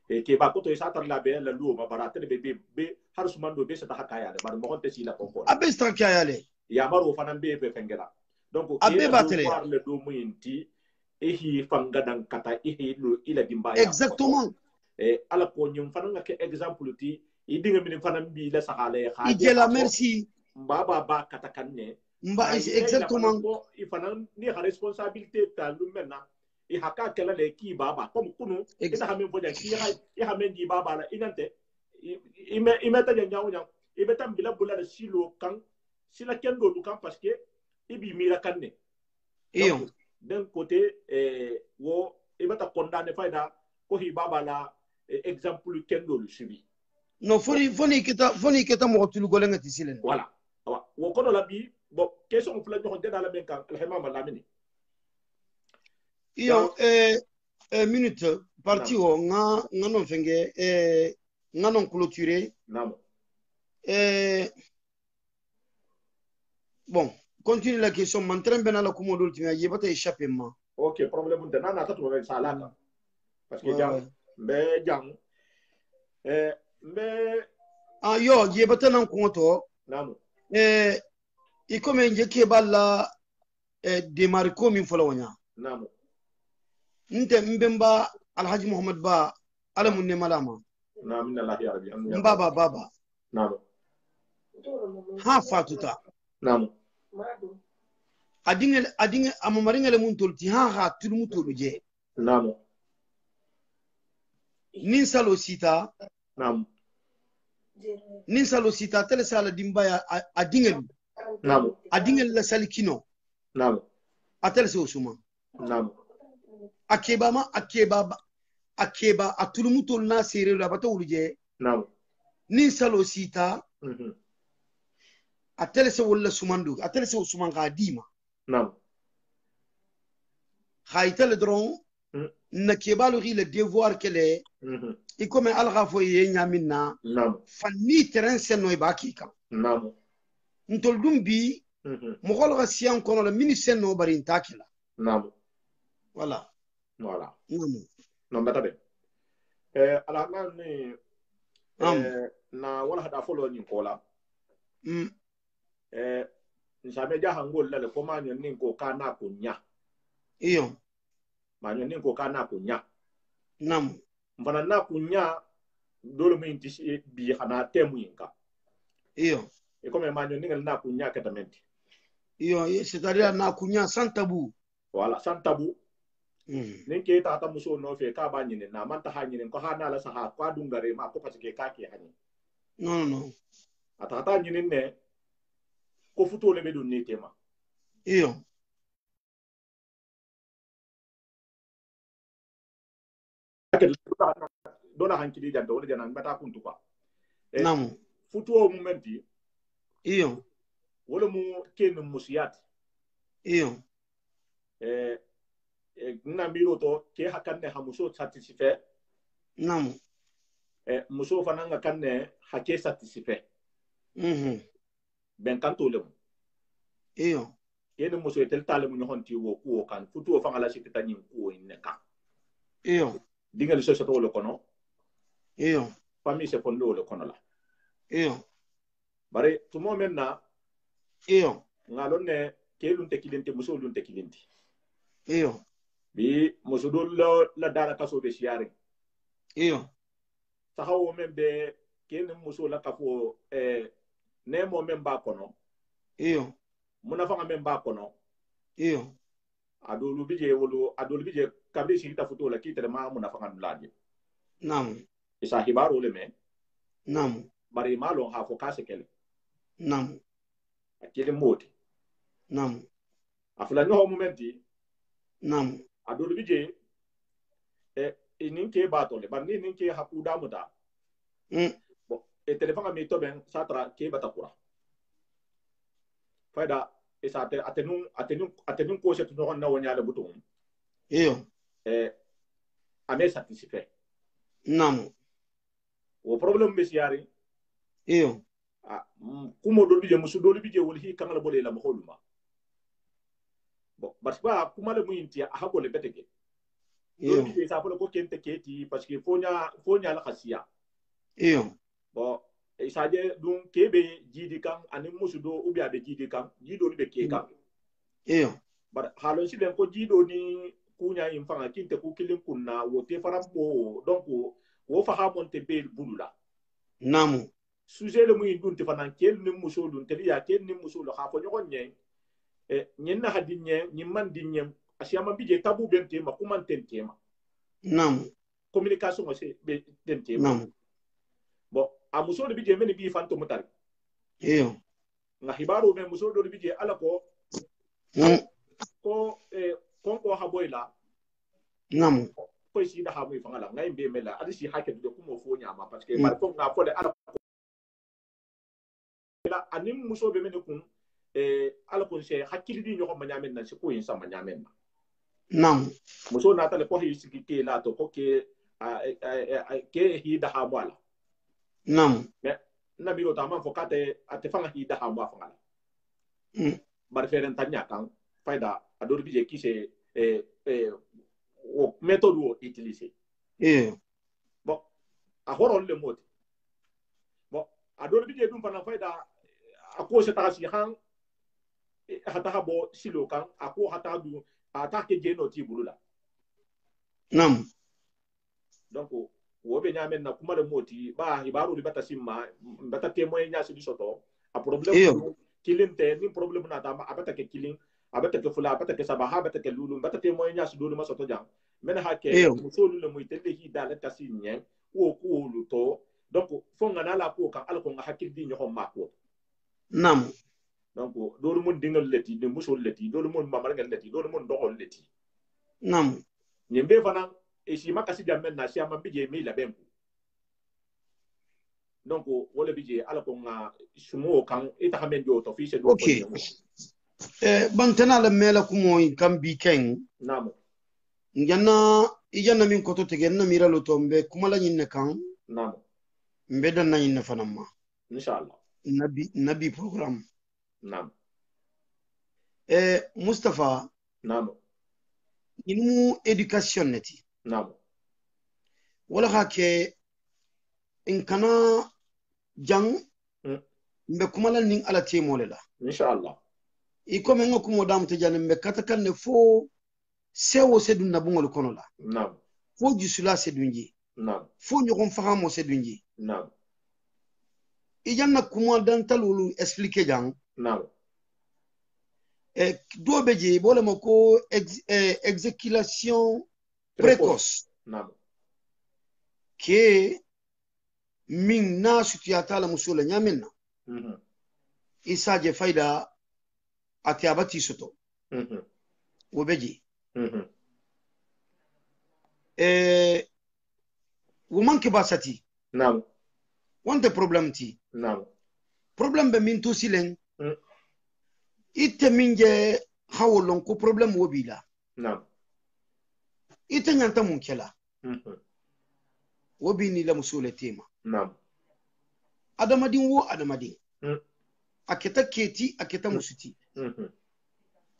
[SPEAKER 1] e ke ba ko to isa tar la be la lu ma barate be har sumando be sata hakaya bar mo gonte sila ko ko
[SPEAKER 2] abe strakayale
[SPEAKER 1] ya maro fanan be fengera donc
[SPEAKER 2] abe batele
[SPEAKER 1] le do muyinti ehi fangadan kata ehi lo ila dimba
[SPEAKER 2] ya exactement
[SPEAKER 1] ala ko nyum fanan ke exemple ti idinga min fanan bi la sakale
[SPEAKER 2] ijela merci
[SPEAKER 1] baba ba kata kanne
[SPEAKER 2] mba exactement
[SPEAKER 1] il fana ni ha responsabilité ta lu menna i haka kala le ki baba comme kunu ita ha men boja ki ha i ha men di baba la inante i meta nya nya i beta mbila bula la silo kan sila kendo du kan parce que i bi mira kanne
[SPEAKER 2] iyo
[SPEAKER 1] d'un côté wo i beta condamner fayda ko hi baba la exemple kendo lu subi
[SPEAKER 2] no foni kita mo tulu golenga tisilen
[SPEAKER 1] voilà wo kono la bi bon question fula joxon deda la ben kan alhama lamini
[SPEAKER 2] iyo minute parti o nga non fenge nga non clôturer
[SPEAKER 1] namo
[SPEAKER 2] bon continue la question mantren benala kumo dol timi yebata échapper ma
[SPEAKER 1] ok problème de nana tatu avec ça là parce que jam be jam be
[SPEAKER 2] yo yebata nan ko to
[SPEAKER 1] namo
[SPEAKER 2] i comme njeke balla demarco min fola wonya
[SPEAKER 1] namo
[SPEAKER 2] nte mbemba alhaji muhammad ba alamun ne malama
[SPEAKER 1] namin allah ya rabbi
[SPEAKER 2] baba
[SPEAKER 1] namo
[SPEAKER 2] ha fatuta
[SPEAKER 1] namo
[SPEAKER 2] adinga amamaringale mun tolti ha tulmu toluje
[SPEAKER 1] namo
[SPEAKER 2] nin salo sita
[SPEAKER 1] namo
[SPEAKER 2] nin salo sita tele sala dimbaya adinga
[SPEAKER 1] namo
[SPEAKER 2] adinga la salikino
[SPEAKER 1] namo
[SPEAKER 2] atele se usuma
[SPEAKER 1] namo
[SPEAKER 2] akeba atulmu tol na sere la bata uluje
[SPEAKER 1] namo
[SPEAKER 2] nin salo sita atele se wala sumandu atele se usuman ga dima
[SPEAKER 1] namo
[SPEAKER 2] khaytele dron na kebalu ri le devoir kele i comme alga fo ye nyamina
[SPEAKER 1] namo
[SPEAKER 2] fanni terrain senno e bakika
[SPEAKER 1] namo
[SPEAKER 2] ntol dumbi mo golga sian kono la mini senno bari takila
[SPEAKER 1] namo
[SPEAKER 2] voilà
[SPEAKER 1] non batabe ala nani na wala hada follow ni kola nsame ja hangol la ko ma nyon nin ko kana kunya
[SPEAKER 2] iyo
[SPEAKER 1] ma nyon nin ko kana kunya
[SPEAKER 2] nam
[SPEAKER 1] mfana na kunya dole mu inti bi hana temu yinka
[SPEAKER 2] iyo
[SPEAKER 1] e comme ma nyon nin na kunya katamenti
[SPEAKER 2] iyo c'est-à-dire na kunya sans tabou
[SPEAKER 1] voilà sans tabou nin ke ta muso no fe ka ba nyine na man ta ha nyine ko ha na la sa ha kwa dungare ma ko parce que ka ke hani
[SPEAKER 2] non
[SPEAKER 1] ata nyine ne ko futo le be dun ne tema
[SPEAKER 2] iyo
[SPEAKER 1] dona hankili janta wala janan mata kuntu kwa
[SPEAKER 2] nam
[SPEAKER 1] futo momenti
[SPEAKER 2] iyo
[SPEAKER 1] wala mu ken musiyat
[SPEAKER 2] iyo
[SPEAKER 1] na miro to ke hakanne hamuso satisfait
[SPEAKER 2] nam
[SPEAKER 1] muso fananga kanne hake satisfait ben kanto le
[SPEAKER 2] iyo
[SPEAKER 1] yene muso etel tale mu nyonti wo ku kan futu fanga la sikita nyin ku inne kan
[SPEAKER 2] iyo
[SPEAKER 1] dingal so to le kono
[SPEAKER 2] iyo
[SPEAKER 1] famille se fondo le kono la
[SPEAKER 2] iyo
[SPEAKER 1] bare tumo menna
[SPEAKER 2] iyo
[SPEAKER 1] ngalon ne ke lunte kilinte muso lunte kilinte
[SPEAKER 2] iyo
[SPEAKER 1] bi muso do la dara kaso be siare
[SPEAKER 2] iyo
[SPEAKER 1] sahawo membe ken muso la kafo ne mo memba kono
[SPEAKER 2] iyo
[SPEAKER 1] muna fanga memba kono
[SPEAKER 2] iyo
[SPEAKER 1] adolu bije kabri shi ta futo la kitere ma muna fanga duladi
[SPEAKER 2] nam
[SPEAKER 1] isa hibaro le me
[SPEAKER 2] nam
[SPEAKER 1] bari malo ha fo kase kele
[SPEAKER 2] nam
[SPEAKER 1] akele moti
[SPEAKER 2] nam
[SPEAKER 1] afula no momenti
[SPEAKER 2] nam
[SPEAKER 1] adolu bije ninke batole bari ninke hakuda muta bon e telefanga mi to ben satra ke batakura fayda isa atenun ko se to na wonya le butum
[SPEAKER 2] iyo
[SPEAKER 1] ame satisfait
[SPEAKER 2] nam
[SPEAKER 1] o problème be siari
[SPEAKER 2] iyo
[SPEAKER 1] kumo do bije musu do bije wol hi kangala bole la mo holuma bon parce que kuma le muyinti a hakole beteke iyo bije sa ko kente keti parce que fonya la khasiya
[SPEAKER 2] iyo
[SPEAKER 1] bon isaje dum kebe jidi kan ani musu do ubi abe jidi kan jido ni be ke kan
[SPEAKER 2] iyo
[SPEAKER 1] bar halon si den ko jido ni kunya infanga kinte ku kilin kunna wo te farambo donc wo fa ha monte be bulula
[SPEAKER 2] namu
[SPEAKER 1] sujet le muy dun te fanan kel ni muso dun te ya kel ni muso lo ha fo nyogon nye nyen na hadinye nyimman dinye asiyama bije tabu bente ma kuma tentema
[SPEAKER 2] nam
[SPEAKER 1] communication o se be tentema
[SPEAKER 2] nam
[SPEAKER 1] bon a muso de bije meni bi fanto mutari
[SPEAKER 2] iyo
[SPEAKER 1] nga hibaro me muso do bije ala ko ko konko haboyla
[SPEAKER 2] nam
[SPEAKER 1] ko si da hamu fangala ngai be mela adi si hake de kumo fo nyama parce que par fo nga fo de ala la anim muso be meni kun ala ko se hakili di nyoko manyamen na se ko yin sama nyamen
[SPEAKER 2] nam
[SPEAKER 1] muso na tale ko hi sikike la to ko ke ke hi da hamu ala
[SPEAKER 2] nam
[SPEAKER 1] na biro ta man fo kate ate fanga hi da hamu fangala bar feren tanya kan faida ador bije kise o méthode o utiliser bon a horol le mot bon ador bije dum fana faida ako se ta si han hata bo silo kan ako hata du ata ke je no ti bulula
[SPEAKER 2] nam
[SPEAKER 1] donc wo be nyamen na kuma le moti ba hibaru li bata simma bata témoin nya si soto a problème kilinte ni problème na ta abata ke kilin abata ke fula abata ke sabaha abata ke lulu abata témoin nya si do ma soto jang men ha ke so lulu mo itelle hi dala ta sinye wo ko lu to donc fo ngana la ko kan al ko nga hakil di ñoko mako
[SPEAKER 2] nam
[SPEAKER 1] donc do lu mun dingal leti de musul leti do lu mun mamal ngal leti do lu mun doxol leti
[SPEAKER 2] nam
[SPEAKER 1] ñembe fana e si makasi jamen na si ama bije mi la benku donc wala bije ala ko nga sumo kan ita xamen jo to fi se do
[SPEAKER 2] okay bantana la mela ko moy kam bi ken
[SPEAKER 1] namo
[SPEAKER 2] njanna ijanna min ko to tegen na mira lo tombe kuma la nyinne kan
[SPEAKER 1] namo
[SPEAKER 2] mbeda na nyinne fanama
[SPEAKER 1] inshallah
[SPEAKER 2] nabi programme
[SPEAKER 1] namo
[SPEAKER 2] Mustafa
[SPEAKER 1] namo
[SPEAKER 2] inu education neti
[SPEAKER 1] namo
[SPEAKER 2] wala hake in kana jang mbe kumala nin ala temole la
[SPEAKER 1] inshallah
[SPEAKER 2] iko men ko mo dam to jani mbe katakan ne fo sewo sedun na bungol kono la
[SPEAKER 1] nam
[SPEAKER 2] fo jusula sedunji
[SPEAKER 1] nam
[SPEAKER 2] fo nyokon fahamo sedunji
[SPEAKER 1] nam
[SPEAKER 2] ijanna kuma dan talulu expliquer jang
[SPEAKER 1] nam
[SPEAKER 2] do beje bole mo ko exécution précoce
[SPEAKER 1] nam
[SPEAKER 2] ke min na sutiyata la musula nyaminna isaje faida ati abati soto wo beji wo manke basati
[SPEAKER 1] nam
[SPEAKER 2] wonte problem ti
[SPEAKER 1] nam
[SPEAKER 2] problem be min to silen ite minje hawolon ko problem wo bila
[SPEAKER 1] nam
[SPEAKER 2] ite nyanta mun kela wo bini la musula tema
[SPEAKER 1] nam
[SPEAKER 2] adamadin wo adamadin aketa keti aketa musuti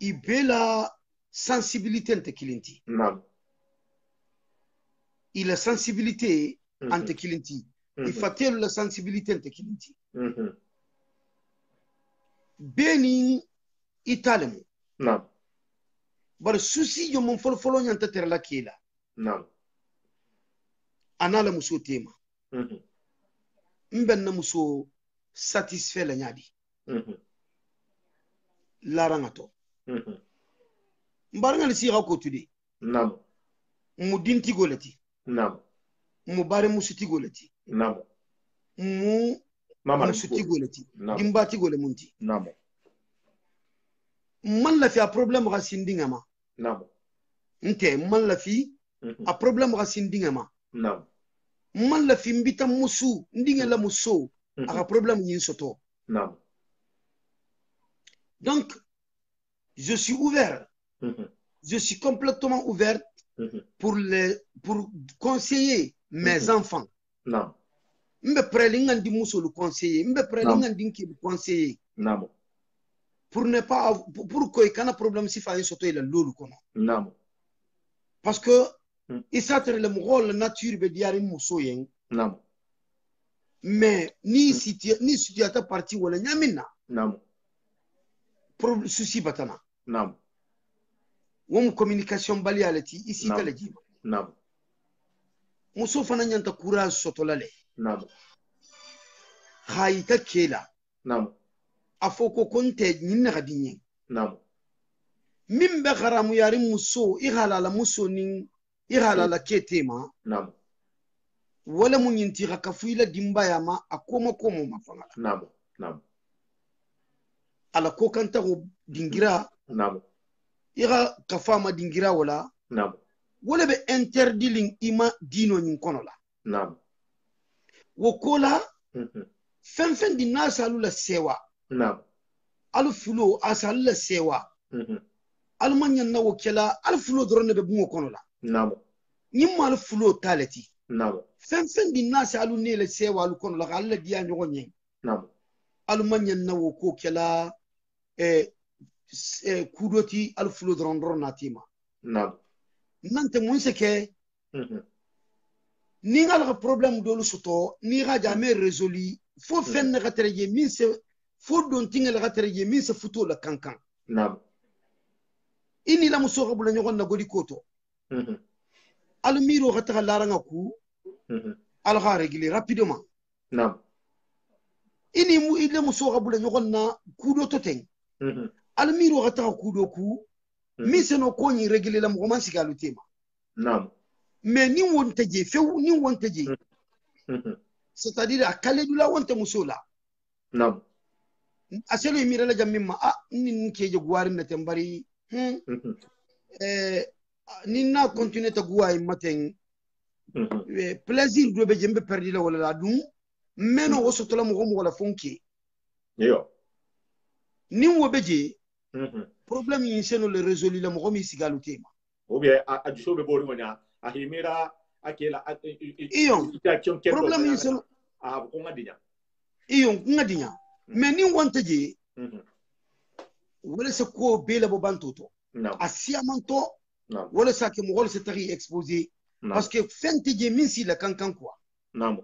[SPEAKER 2] ibela sensibilité ante kilinti
[SPEAKER 1] nam
[SPEAKER 2] ila sensibilité ante kilinti ifatelu la sensibilité ante kilinti beni italemu
[SPEAKER 1] nam
[SPEAKER 2] bar susi yo mon folo nyanta ter la kila
[SPEAKER 1] nam
[SPEAKER 2] anala muso tema mben na muso satisfait la nyadi larangato mbarngal si ko tudi
[SPEAKER 1] nam
[SPEAKER 2] mu dinti golati
[SPEAKER 1] nam
[SPEAKER 2] mu bare musuti golati
[SPEAKER 1] nam
[SPEAKER 2] mu
[SPEAKER 1] mama
[SPEAKER 2] musuti golati
[SPEAKER 1] nam
[SPEAKER 2] dimbati gole munti
[SPEAKER 1] nam
[SPEAKER 2] man la fi a problème ga sindinga ma
[SPEAKER 1] nam
[SPEAKER 2] nte man la fi a problème ga sindinga ma
[SPEAKER 1] nam
[SPEAKER 2] man la fi mbita musu ndinga la muso a problème yin soto
[SPEAKER 1] nam
[SPEAKER 2] donc je suis ouvert je suis complètement ouvert pour conseiller mes enfants
[SPEAKER 1] nam
[SPEAKER 2] mbe prelingan di muso le conseiller mbe prelingan dinki le conseiller
[SPEAKER 1] nam
[SPEAKER 2] pour ne pas pour que kana problème si fa yin soto ila lolu kono
[SPEAKER 1] nam
[SPEAKER 2] parce que isatre le rôle nature be diari muso yen
[SPEAKER 1] nam
[SPEAKER 2] mais ni situation parti wala nyamina
[SPEAKER 1] nam
[SPEAKER 2] problème souci batana
[SPEAKER 1] nam
[SPEAKER 2] wom communication balialati ici talaji
[SPEAKER 1] nam
[SPEAKER 2] muso fana nyanta courage soto lale
[SPEAKER 1] nam
[SPEAKER 2] hayta kela
[SPEAKER 1] nam
[SPEAKER 2] afoko konte nyinna gadinye
[SPEAKER 1] nam
[SPEAKER 2] min be haramu yari muso i halala muso nin i halala ke tema
[SPEAKER 1] Naam.
[SPEAKER 2] wala mun yinti ka kafuila dimbaya ma akoma komo mafanga
[SPEAKER 1] Naam. Naam.
[SPEAKER 2] ala ko kanta go dingira
[SPEAKER 1] Naam.
[SPEAKER 2] ira kafama dingira wala
[SPEAKER 1] Naam.
[SPEAKER 2] wala be interdiling ima dino nyin kono la
[SPEAKER 1] Naam.
[SPEAKER 2] wo kola fen di nasalu la sewa
[SPEAKER 1] Naam.
[SPEAKER 2] alu fulo asalu la sewa alu manyan na wokela alu fulo doron be bungo kono la
[SPEAKER 1] Naam.
[SPEAKER 2] nyimma alu fulo taleti
[SPEAKER 1] Naam.
[SPEAKER 2] fen di nasalu ne la sewa alu kono la alla diya nyogo nyen
[SPEAKER 1] Naam.
[SPEAKER 2] alu manyan na woko kela kudoti alu fulo doron natima
[SPEAKER 1] Naam.
[SPEAKER 2] nante mun seke ni ngal ka problème dolu soto ni ga jamais résolu fo fen na gatereje min se fo don tinga la gatereje min se futo la kankan
[SPEAKER 1] Naam.
[SPEAKER 2] ini la muso ga bula nyogon na godi koto al miro ga ta laranga ku al ga régler rapidement
[SPEAKER 1] Naam.
[SPEAKER 2] ini mu ile muso ga bula nyogon na kudo to ten al miro ga ta kudo ku min se no ko ni régler la mo man sigalu tema
[SPEAKER 1] Naam.
[SPEAKER 2] mais ni wonte je few ni wonte je c'est-à-dire a kale dula wonte muso la
[SPEAKER 1] Naam.
[SPEAKER 2] aselo imira la jamimma nin ke je guwari na tembari nin na continuer ta guwa maten plaisir do be jembe perdi la wala la dum meno woso to la mo wala fonki
[SPEAKER 1] Yo.
[SPEAKER 2] nin wo beje problème yin seno le résolu la mo mi sigalu tema
[SPEAKER 1] Ou bien a du show be bori monya a himira akela
[SPEAKER 2] iyo problème yin seno
[SPEAKER 1] a ko ngadinya
[SPEAKER 2] iyo ngadinya mais nin wonte je wala se ko bela bo bantoto asiamanto wala sa ke mo wala se tari exposé parce que fente je min si la kankan quoi
[SPEAKER 1] Naam.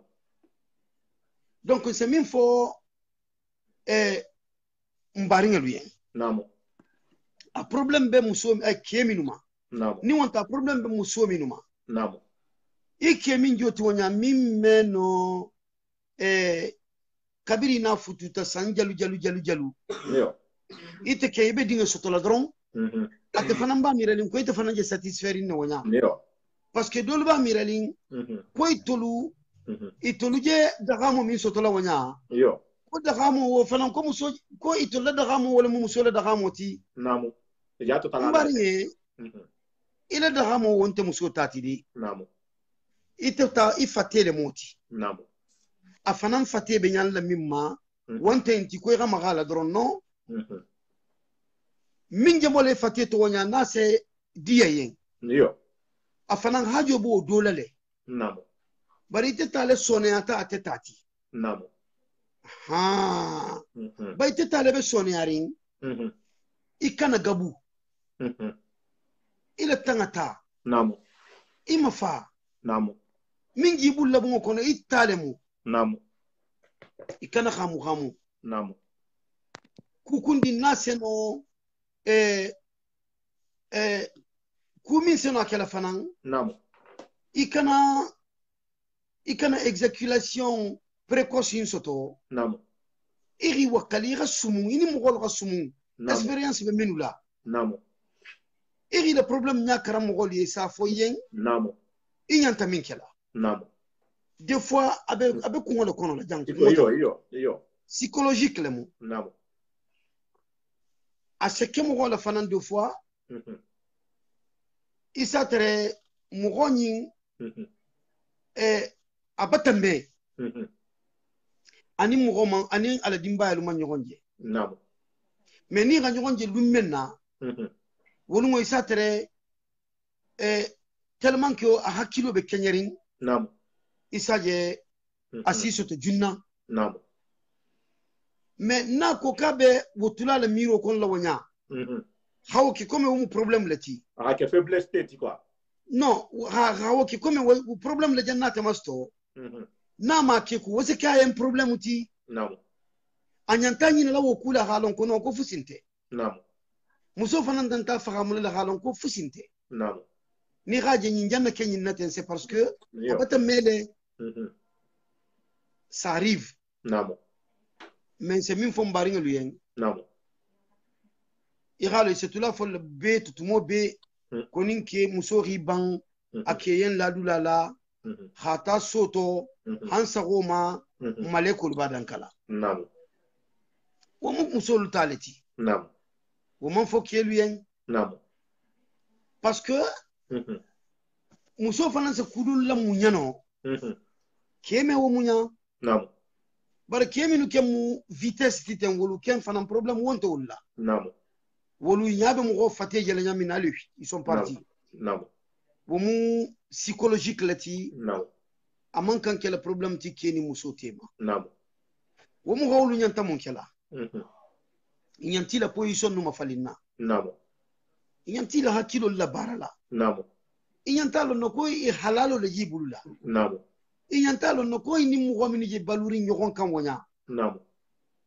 [SPEAKER 2] donc c'est min fo mbari ngelu yen
[SPEAKER 1] Naam.
[SPEAKER 2] a problème be muso keminuma
[SPEAKER 1] Naam.
[SPEAKER 2] ni wonta problème be muso minuma
[SPEAKER 1] Naam.
[SPEAKER 2] e kemin joti wonya min meno kabiri na fututa san jalu
[SPEAKER 1] Yo.
[SPEAKER 2] ite ke ibe dinga sotola dron ate fanan ba miralin ko ite fanan je satisfaire ne wonya
[SPEAKER 1] Yo.
[SPEAKER 2] parce que dolu ba miralin ko itolu je dagamo min sotola wonya
[SPEAKER 1] Yo.
[SPEAKER 2] ko dagamo wo fanan ko muso ko itola dagamo wala muso la dagamo ti
[SPEAKER 1] Naam. Ya to tala.
[SPEAKER 2] mbari ila dagamo wonte muso tati di
[SPEAKER 1] Naam.
[SPEAKER 2] ite ta ifatele moti
[SPEAKER 1] Naam.
[SPEAKER 2] a fanan fate be nyan la mimma wonte inti ko ga magala dron no min jambole fate to wonya na se diyen
[SPEAKER 1] Yo.
[SPEAKER 2] a fanan hajo bo dolale
[SPEAKER 1] Naam.
[SPEAKER 2] bari te tale soneyata ate tati
[SPEAKER 1] Naam.
[SPEAKER 2] ha bai te tale be soneyarin ikana gabu ila tangata
[SPEAKER 1] Naam.
[SPEAKER 2] ima fa
[SPEAKER 1] Naam.
[SPEAKER 2] min jibul labu kono itale mu
[SPEAKER 1] Naam.
[SPEAKER 2] ikana khamu
[SPEAKER 1] Naam.
[SPEAKER 2] kukundi naseno kumin seno akela fanan
[SPEAKER 1] Naam.
[SPEAKER 2] ikana exécution précoce soto
[SPEAKER 1] Naam.
[SPEAKER 2] iri wakali ga sumu ini mogol ga sumu expérience be menula
[SPEAKER 1] Naam.
[SPEAKER 2] iri le problème nya karam mogol ye sa fo yen
[SPEAKER 1] Naam.
[SPEAKER 2] inyanta min kela
[SPEAKER 1] Naam.
[SPEAKER 2] des fois abe kungo kono la jang
[SPEAKER 1] Yo.
[SPEAKER 2] psychologique le mu
[SPEAKER 1] Naam.
[SPEAKER 2] a se ke mogol la fanan deux fois isa tere mogoni abatambe ani mogoman ani ala dimba yalu man nyogonje
[SPEAKER 1] Naam.
[SPEAKER 2] mais ni ga nyogonje lummenna wonu ngoy satere tellement que a hakilo be kenyerin
[SPEAKER 1] Naam.
[SPEAKER 2] isaje asiso to junna
[SPEAKER 1] Naam.
[SPEAKER 2] mais na ko kabe wotula la miro kon la wonya hawo ki comme un problème lati
[SPEAKER 1] Ah, que faiblesse tête quoi.
[SPEAKER 2] non hawo ki comme un problème la jannata masto na ma ke ku wose kayen problème ti
[SPEAKER 1] Naam.
[SPEAKER 2] anyantani la wo kula halon kono ko fusinte
[SPEAKER 1] Naam.
[SPEAKER 2] muso fanan dan ta fagamul la halon ko fusinte
[SPEAKER 1] Naam.
[SPEAKER 2] ni gaje nyin janna kenyin naten c'est parce que
[SPEAKER 1] Yo.
[SPEAKER 2] abata mele ça arrive
[SPEAKER 1] Naam.
[SPEAKER 2] mais c'est min fo mbari ngelu yen
[SPEAKER 1] Naam.
[SPEAKER 2] igalo se tula fol be tutumo be konin ke muso riban akeyen ladula la hata soto hansa goma malekul badan kala
[SPEAKER 1] نعم
[SPEAKER 2] wo muso lutaleti
[SPEAKER 1] نعم
[SPEAKER 2] wo man fo keluyen
[SPEAKER 1] نعم
[SPEAKER 2] parce que muso fana se kudul la munyano keme wo munya
[SPEAKER 1] نعم
[SPEAKER 2] bar kemi nu kemu vitesse titen wolu ken fana problème wonto wala
[SPEAKER 1] نعم
[SPEAKER 2] wolu nyabe mo go faté jele nyami na lui ils sont partis
[SPEAKER 1] نعم
[SPEAKER 2] wo mu psychologique lati
[SPEAKER 1] نعم
[SPEAKER 2] aman kan kele problème ti keni muso tema
[SPEAKER 1] نعم
[SPEAKER 2] wo mu hawlu nyanta mon kela nyanti la position nu mafalina
[SPEAKER 1] نعم
[SPEAKER 2] nyanti la hakilo la barala
[SPEAKER 1] نعم
[SPEAKER 2] inyantalo no ko i halalo le jibulula
[SPEAKER 1] نعم
[SPEAKER 2] inyantalo no ko ni mu gomini je baluri nyogon kan wonya
[SPEAKER 1] نعم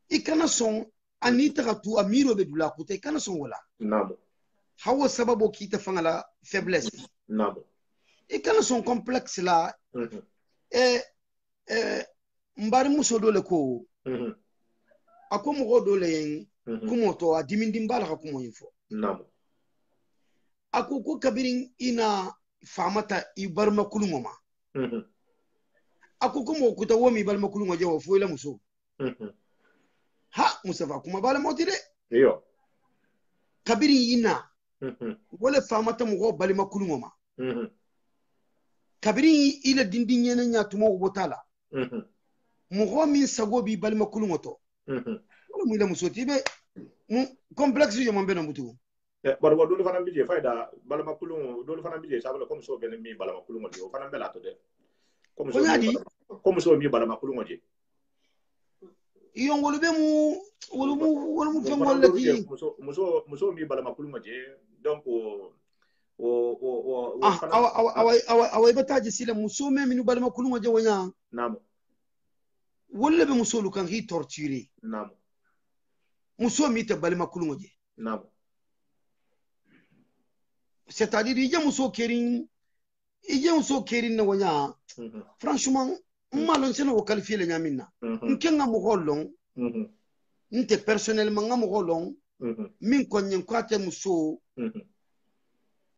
[SPEAKER 2] ikana son anita gatu amiro be dula kutai kana son wala
[SPEAKER 1] نعم
[SPEAKER 2] hawa sababo kita fangala faiblesse
[SPEAKER 1] نعم
[SPEAKER 2] ikana son complexe la mbari muso dole ko ako mo dole yen kumo to adimindi mbala ka kumo info
[SPEAKER 1] نعم
[SPEAKER 2] ako ko kabirin ina famata ibarma kulungoma ako ko mo kuta womi balma kulungo je wo foila muso ha musafa kuma bala moti de
[SPEAKER 1] iyo
[SPEAKER 2] kabirin ina wala famata mo balma kulungoma kabirin ila dindin yana nya tumo botala mo min sago bi balma kulungo to wala mu ila muso tibe mu complexe yo mambe na mutu
[SPEAKER 1] bar wa dole fana bije fayda balama kulun dole fana bije sabala comme so ben mi balama kulun ngol fana bela to de comme so mi balama kulun ngol
[SPEAKER 2] iyo ngolu be mu wolu mu fengol la ki
[SPEAKER 1] muso mi balama kulun ngol donc
[SPEAKER 2] awa bataji sila muso me minu balama kulun ngol wonya
[SPEAKER 1] nam
[SPEAKER 2] wala be muso lu kan hi torturer
[SPEAKER 1] nam
[SPEAKER 2] muso mi te balama kulun ngol
[SPEAKER 1] nam
[SPEAKER 2] c'est-à-dire ije muso kerin na wanya franchement malon sene wo qualifier le nyamina nkenga mo hollon nte personnellement nga mo hollon min konyen kwate muso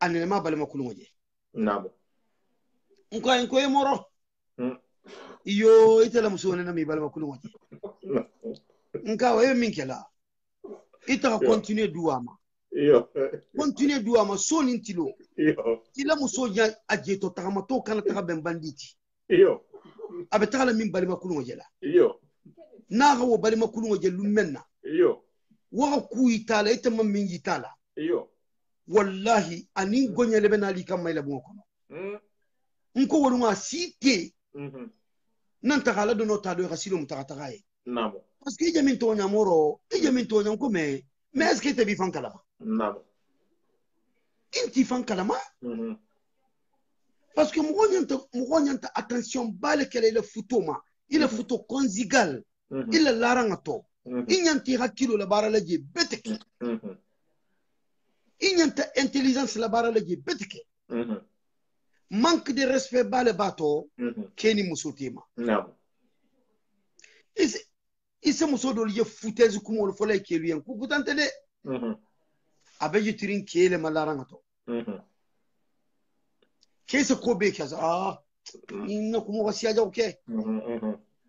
[SPEAKER 2] anelema balema kulungoje
[SPEAKER 1] nabo
[SPEAKER 2] nko e moro iyo itela muso na mi balema kulungoje nka wa min kela ita continuer duama
[SPEAKER 1] iyo
[SPEAKER 2] continue duama so nintilo
[SPEAKER 1] iyo
[SPEAKER 2] ila muso ya ajeto tagama to kana taga ben banditi
[SPEAKER 1] iyo
[SPEAKER 2] abe tagala min balima kulungo la
[SPEAKER 1] iyo
[SPEAKER 2] na ga wo balima kulungo jelu menna
[SPEAKER 1] iyo
[SPEAKER 2] wa ku itala ita man min itala
[SPEAKER 1] iyo
[SPEAKER 2] wallahi ani gonya lebe na li kam may la bon kono nko wonu ma site nan tagala do no ta do khasilo mutaga tagaye
[SPEAKER 1] namo
[SPEAKER 2] parce que jamin to nyamoro jamin to nyam ko mais est-ce que te bi fan kalama
[SPEAKER 1] namo
[SPEAKER 2] inti fan kalama parce que mo nyanta attention bale kele le futoma il futo conjugal il laranga to inyanti hakilo la bara laje beteke inyanta intelligence la bara laje beteke manque de respect bale bato keni musotima
[SPEAKER 1] namo
[SPEAKER 2] ise muso do ye foutaise kumo fo lay kelu yen ku gutante de abe yitirin kele malaranga to kese ko be kaza inna kumo wasiya jaw ke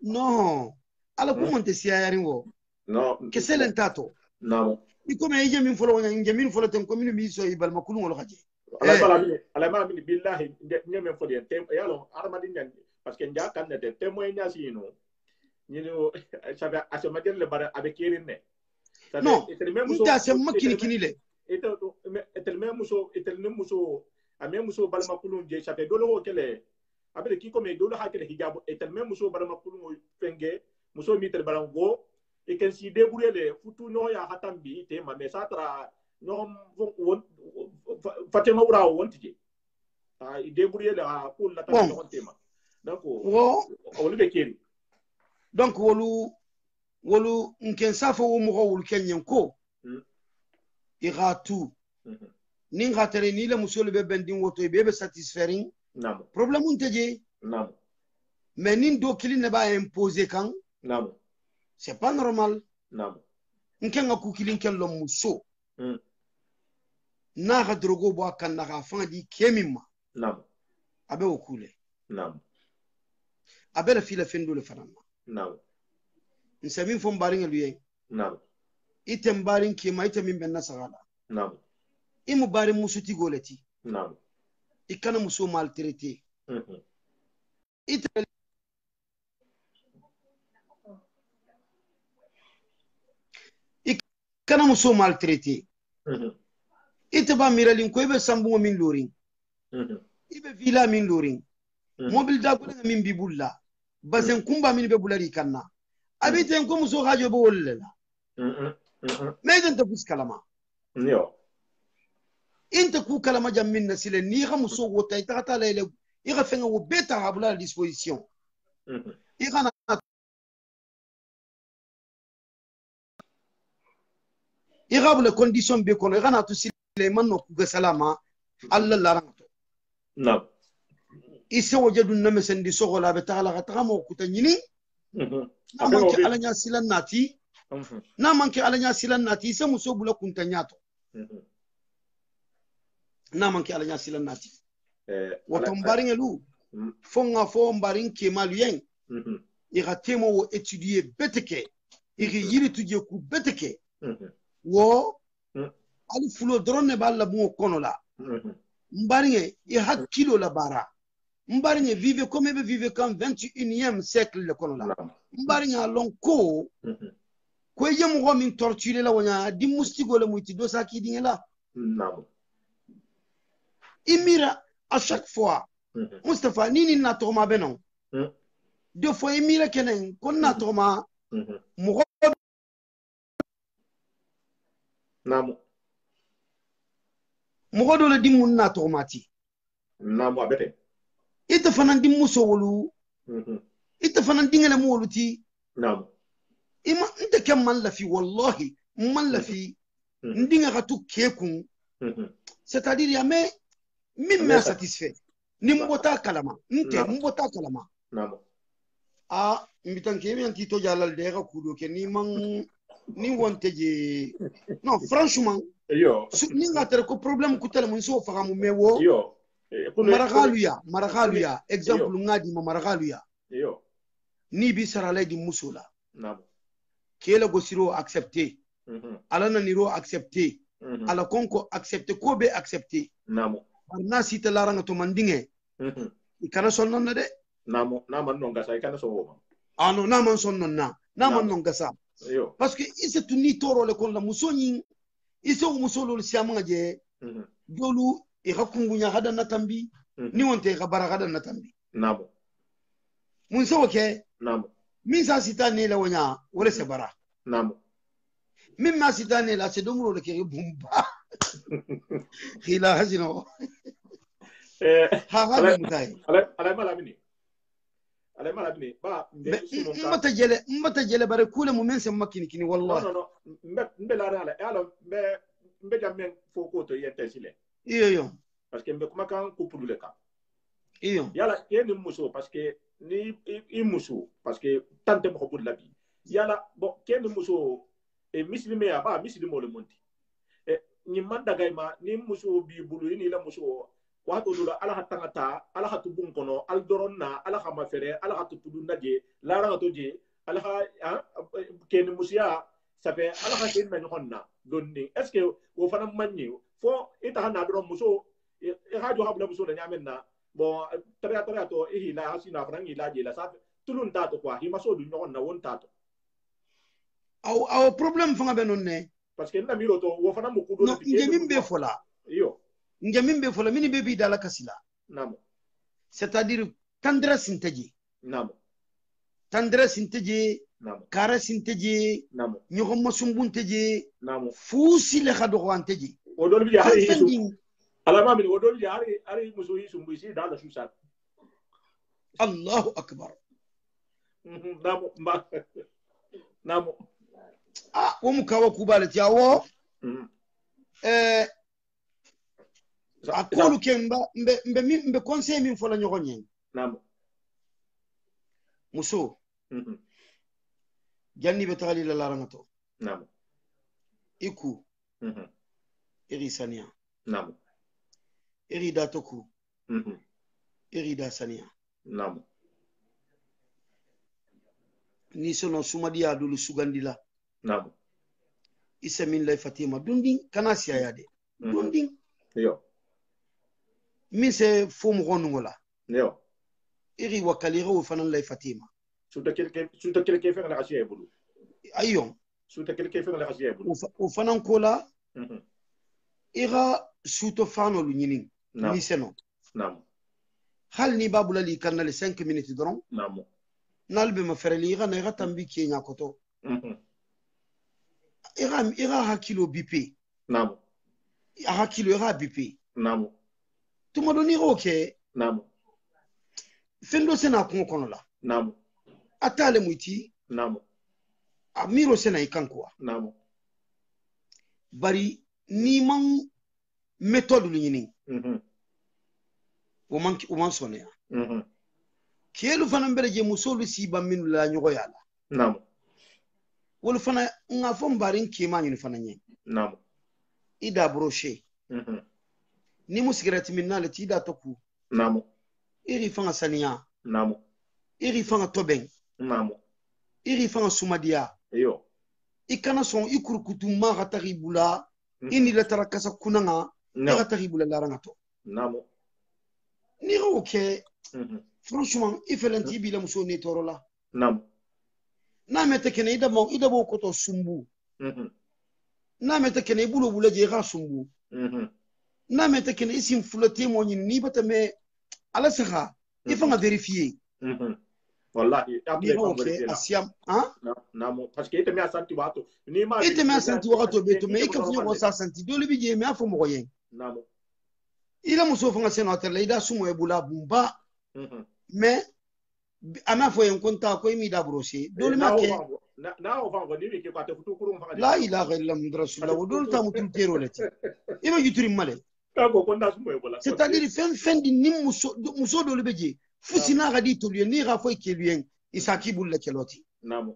[SPEAKER 2] no ala kumo te siya yarin wo
[SPEAKER 1] no
[SPEAKER 2] keselen tato
[SPEAKER 1] namo
[SPEAKER 2] iko me yje min folo wonya nge min folo ten ko min mi so ibal makulu wala haje
[SPEAKER 1] ala mala min billahi nyame fo de tem yalo armadi nyan parce que nja kan de témoignage sino ñino sabe asama del le bara avec yerine
[SPEAKER 2] non nta se makini kinile
[SPEAKER 1] etel me muso ame muso balma kulun je sabe dolo ho kele abe ki ko me dolo ha kele hijab etel me muso balma kulun fenge muso mi tel balango e ken si débrouiller le futu no ya hatambi te ma me satra no won fatima ura wonti i débrouiller la pour la table no tema donc wolu be keri
[SPEAKER 2] donc wolu nken safo wo mo wol kenyen ko iratu nin hatere ni le musolo be bendin woto be satisfairing
[SPEAKER 1] nam
[SPEAKER 2] problème unteje
[SPEAKER 1] nam
[SPEAKER 2] mais nin do kili ne ba imposer kan
[SPEAKER 1] nam
[SPEAKER 2] c'est pas normal
[SPEAKER 1] nam
[SPEAKER 2] nken ga ku kili nken lo muso na ga drogo bo kan na ga fa di kemimma
[SPEAKER 1] nam
[SPEAKER 2] abe o kule
[SPEAKER 1] nam
[SPEAKER 2] abe la fila fendo le fanama
[SPEAKER 1] nam
[SPEAKER 2] nsamin fo mbarin eluye
[SPEAKER 1] nam
[SPEAKER 2] ite mbarin kema ite min benna sagala
[SPEAKER 1] nam
[SPEAKER 2] imu barin musuti goleti
[SPEAKER 1] nam
[SPEAKER 2] ikana muso maltraité ite ikana muso maltraité ite ba miralin ko ibe sambu min lorin ibe villa min lorin mobil da ko min bibulla basen kumba min be bulari kanna abiten ko muso hajo bo wolla meden ta kalama
[SPEAKER 1] yo
[SPEAKER 2] inta ku kalama jam min nasile ni ga muso wota ita ta lele iga fenga wo beta habula à disposition iga na iga bula condition be kono iga na to sile man no ku ga salama alla laranto
[SPEAKER 1] nam
[SPEAKER 2] ise wajadu na mesendi sogola be tagala ga tagamo ku ta nyini na manke alanya silan nati na manke alanya silan nati ise muso bula kunta nyato na manke alanya silan nati woto mbarin elu fonga fo mbarin ke malien ira temo wo étudier beteke iri yiri tuje ku beteke wo ali fulo drone balla bu kono la mbarin e hakilo la bara mbarin vive comme be vive quand 21e siècle le kono la mbarin a lon ko ko yem go min torturer la wonya di mustigo le muti do sa ki dingela imira à chaque fois Mustafa nini na toma benon deux fois imira kenen kon na toma mo
[SPEAKER 1] nam
[SPEAKER 2] mo do le dimun na tomati
[SPEAKER 1] nam abete
[SPEAKER 2] ita fanan dim muso wolu ita fanan dingale mo woluti
[SPEAKER 1] nam
[SPEAKER 2] ima nte kam man la fi wallahi man la fi ndinga gatu kekun c'est-à-dire ya me min me satisfait ni mbota kalama nte mbota kalama
[SPEAKER 1] nam
[SPEAKER 2] a mbitan ke mi anti to jalal de ga kudo ke ni man ni wonte je non franchement
[SPEAKER 1] yo
[SPEAKER 2] ni ngatere ko problème ku tele mun so fagamu mewo
[SPEAKER 1] yo
[SPEAKER 2] maragalu ya exemple ngadi ma maragalu ya
[SPEAKER 1] yo
[SPEAKER 2] ni bi sarale di musula
[SPEAKER 1] nam
[SPEAKER 2] kela go siro accepter ala na niro accepter ala konko accepter ko be accepter
[SPEAKER 1] nam
[SPEAKER 2] na sita laranga to mandinge ikana sonnon na de
[SPEAKER 1] nam man non gasa ikana so woma
[SPEAKER 2] ano na man sonnon na man non gasa
[SPEAKER 1] yo
[SPEAKER 2] parce que ise tuni toro le kon la musonyi ise o musolo siamanga je dolu e hakungunya hada na tambi ni wonte ga bara hada na tambi
[SPEAKER 1] nam
[SPEAKER 2] mun so ke
[SPEAKER 1] nam
[SPEAKER 2] min sa sita ne la wonya wala se bara
[SPEAKER 1] nam
[SPEAKER 2] min ma sita ne la se domro le ke bumba khila hazino ha ha mutai
[SPEAKER 1] ala malamini ba
[SPEAKER 2] mbata jele bare kule mu men sem makini kini wallahi
[SPEAKER 1] no mbe la ala ala mbe jamen fo ko to yete sile
[SPEAKER 2] iyo
[SPEAKER 1] parce que mbe kuma kan couple le ka
[SPEAKER 2] iyo
[SPEAKER 1] yala yeni muso parce que ni i muso parce que tante mo ko la bi yala bon ken muso e muslime ya ba muslimo le monti e ni manda gayma ni muso bi bulu ni la muso wato dula ala hatangata ala hatu bun kono al doronna ala khama fere ala hatu tudu naje la ra to je ala ha ken musia ça fait ala ha ken na honna donni est ce que wo fana manni fo ita hana do muso e ha jo habla muso da nyamenna bon tara to e hila hasina frangi la je la sa tulun ta to kwa hima so du nyonna won ta to
[SPEAKER 2] aw problem fanga be non ne
[SPEAKER 1] parce que na miro to wo fana mu kudo
[SPEAKER 2] no ngemin be fola
[SPEAKER 1] yo
[SPEAKER 2] ngemin be fola mini be bi dala kasila
[SPEAKER 1] namo
[SPEAKER 2] c'est-à-dire tendresse intaji
[SPEAKER 1] namo
[SPEAKER 2] tendresse intaji
[SPEAKER 1] namo
[SPEAKER 2] caresse intaji
[SPEAKER 1] namo
[SPEAKER 2] nyoko masumbun taji
[SPEAKER 1] namo
[SPEAKER 2] fusi le khado wantaji
[SPEAKER 1] o dol bi hari isu ala ma min o dol bi hari muso yi sumbu isi dala susat
[SPEAKER 2] Allahu akbar
[SPEAKER 1] namo ma namo
[SPEAKER 2] wo mukawa kubale tiawo akolu kemba mbe conseil min fola nyoko nyen
[SPEAKER 1] namo
[SPEAKER 2] muso janni be tali la rangato
[SPEAKER 1] namo
[SPEAKER 2] iku irisania
[SPEAKER 1] namu
[SPEAKER 2] iri da toku iri da saniya
[SPEAKER 1] namu
[SPEAKER 2] ni sono sumadiya dulu sugandila
[SPEAKER 1] namu
[SPEAKER 2] isa min lay fatima dundin kana siya ya de dundin
[SPEAKER 1] yo
[SPEAKER 2] min se fo mo gonungola
[SPEAKER 1] yo
[SPEAKER 2] iri wakalira wo fanan lay fatima
[SPEAKER 1] suta kelke fe ngala asiya bulu
[SPEAKER 2] ayon
[SPEAKER 1] suta kelke fe ngala asiya bulu
[SPEAKER 2] o fanan kola ira suto fano lu nyinin ni seno
[SPEAKER 1] namu
[SPEAKER 2] hal ni babula li kanale 5 minutes doron
[SPEAKER 1] namu
[SPEAKER 2] nalbe ma fereli ira na ira tambi kenya koto ira hakilo bipe
[SPEAKER 1] namu
[SPEAKER 2] hakilo ira bipe
[SPEAKER 1] namu
[SPEAKER 2] tuma do ni roke
[SPEAKER 1] namu
[SPEAKER 2] fendo sena kun kono la
[SPEAKER 1] namu
[SPEAKER 2] atale muiti
[SPEAKER 1] namu
[SPEAKER 2] amiro sena ikanko
[SPEAKER 1] namu
[SPEAKER 2] bari ni man méthode lu nyini o man sonea kelu fana mbere je musolu siba minu la nyogo yala
[SPEAKER 1] namu
[SPEAKER 2] wol fana nga fo mbarin kima nyini fana nyen
[SPEAKER 1] namu
[SPEAKER 2] ida broche ni mu cigarette min na le ti da toku
[SPEAKER 1] namu
[SPEAKER 2] iri fanga saniya
[SPEAKER 1] namu
[SPEAKER 2] iri fanga toben
[SPEAKER 1] namu
[SPEAKER 2] iri fanga sumadiya
[SPEAKER 1] yo
[SPEAKER 2] ikana son ikurkutu ma gatari bula ini la tarakasa kunanga gatari bula laranga to
[SPEAKER 1] namu
[SPEAKER 2] ni roke franchement ifelanti bi la muso ne torola
[SPEAKER 1] namu
[SPEAKER 2] na mete kene ida bo koto sumbu na mete kene ibulo bula je ga sumbu na mete kene isim fulati mo ni bata me ala saha ifanga vérifier
[SPEAKER 1] wallahi
[SPEAKER 2] après okay asiam
[SPEAKER 1] namu parce que ite me asanti wato ni ma
[SPEAKER 2] ite me asanti wato beto me ikafnyo ko sa santi dole bi je me afo mo yen
[SPEAKER 1] namu
[SPEAKER 2] ila muso fanga seno terle ida sumo e bula bumba mais ama fo yen konta ko mi da brosé dole ma ke
[SPEAKER 1] na o fango ni ke kwate futu kuru fanga
[SPEAKER 2] la ilaha illa rasulullah wa dole ta mutul tero lati iba yuturi male
[SPEAKER 1] ka ko konda sumo e bula
[SPEAKER 2] c'est à dire fen di nim muso dole be je fusina ga di to ni ga fo ke lien isaki bulle keloti
[SPEAKER 1] namu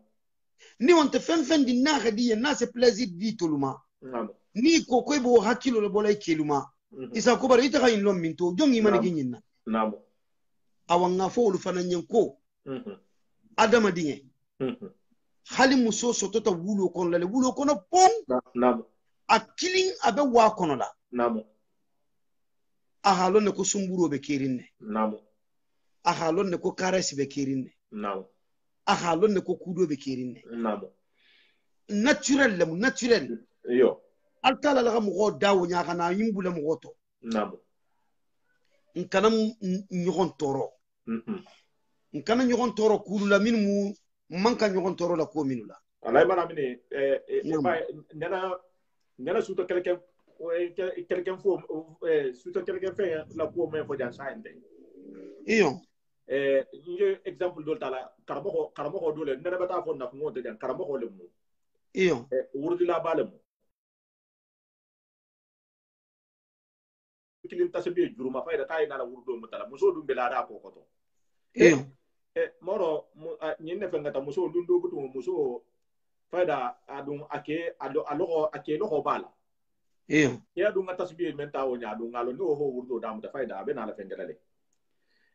[SPEAKER 2] ni wonte fen di na ga di na c'est plaisir di to luma
[SPEAKER 1] namu
[SPEAKER 2] ni ko ko bo hakilo le bolay keluma isa ko bari ita ga in lom minto jongi mani ginyina
[SPEAKER 1] namu
[SPEAKER 2] awanga fo lu fana nyen ko adama dinge hali muso soto ta wulo kono la wulo kono pom
[SPEAKER 1] namu
[SPEAKER 2] akilin abe wa kono la
[SPEAKER 1] namu
[SPEAKER 2] ahalon ne ko sumburo be kirinne
[SPEAKER 1] namu
[SPEAKER 2] ahalon ne ko karesi be kirinne
[SPEAKER 1] namu
[SPEAKER 2] ahalon ne ko kudo be kirinne
[SPEAKER 1] namu
[SPEAKER 2] naturel
[SPEAKER 1] yo
[SPEAKER 2] altala la mo dawo nya kana yimbule mo goto
[SPEAKER 1] namu
[SPEAKER 2] nkanam nyogon toro nkana nyogon toro kulu la min mu manka nyogon toro la ko minula
[SPEAKER 1] alay mana mini nana suto quelqu'un faut suto quelqu'un fait la ko men fo jan sainte
[SPEAKER 2] iyo
[SPEAKER 1] nje exemple dol tala karamo dole nana bata fo na ko de jan karamo le mu
[SPEAKER 2] iyo
[SPEAKER 1] wurdi la bale mu kilim tasbi juruma fayda tay na la wurdo mutala muso dum belada ko koto
[SPEAKER 2] iyo
[SPEAKER 1] moro nyine fe ngata muso lundo butu muso fayda adun ake lo bala
[SPEAKER 2] iyo
[SPEAKER 1] ya dun tasbi menta wonya dun ngalo no ho wurdo dam da fayda be na la fengelale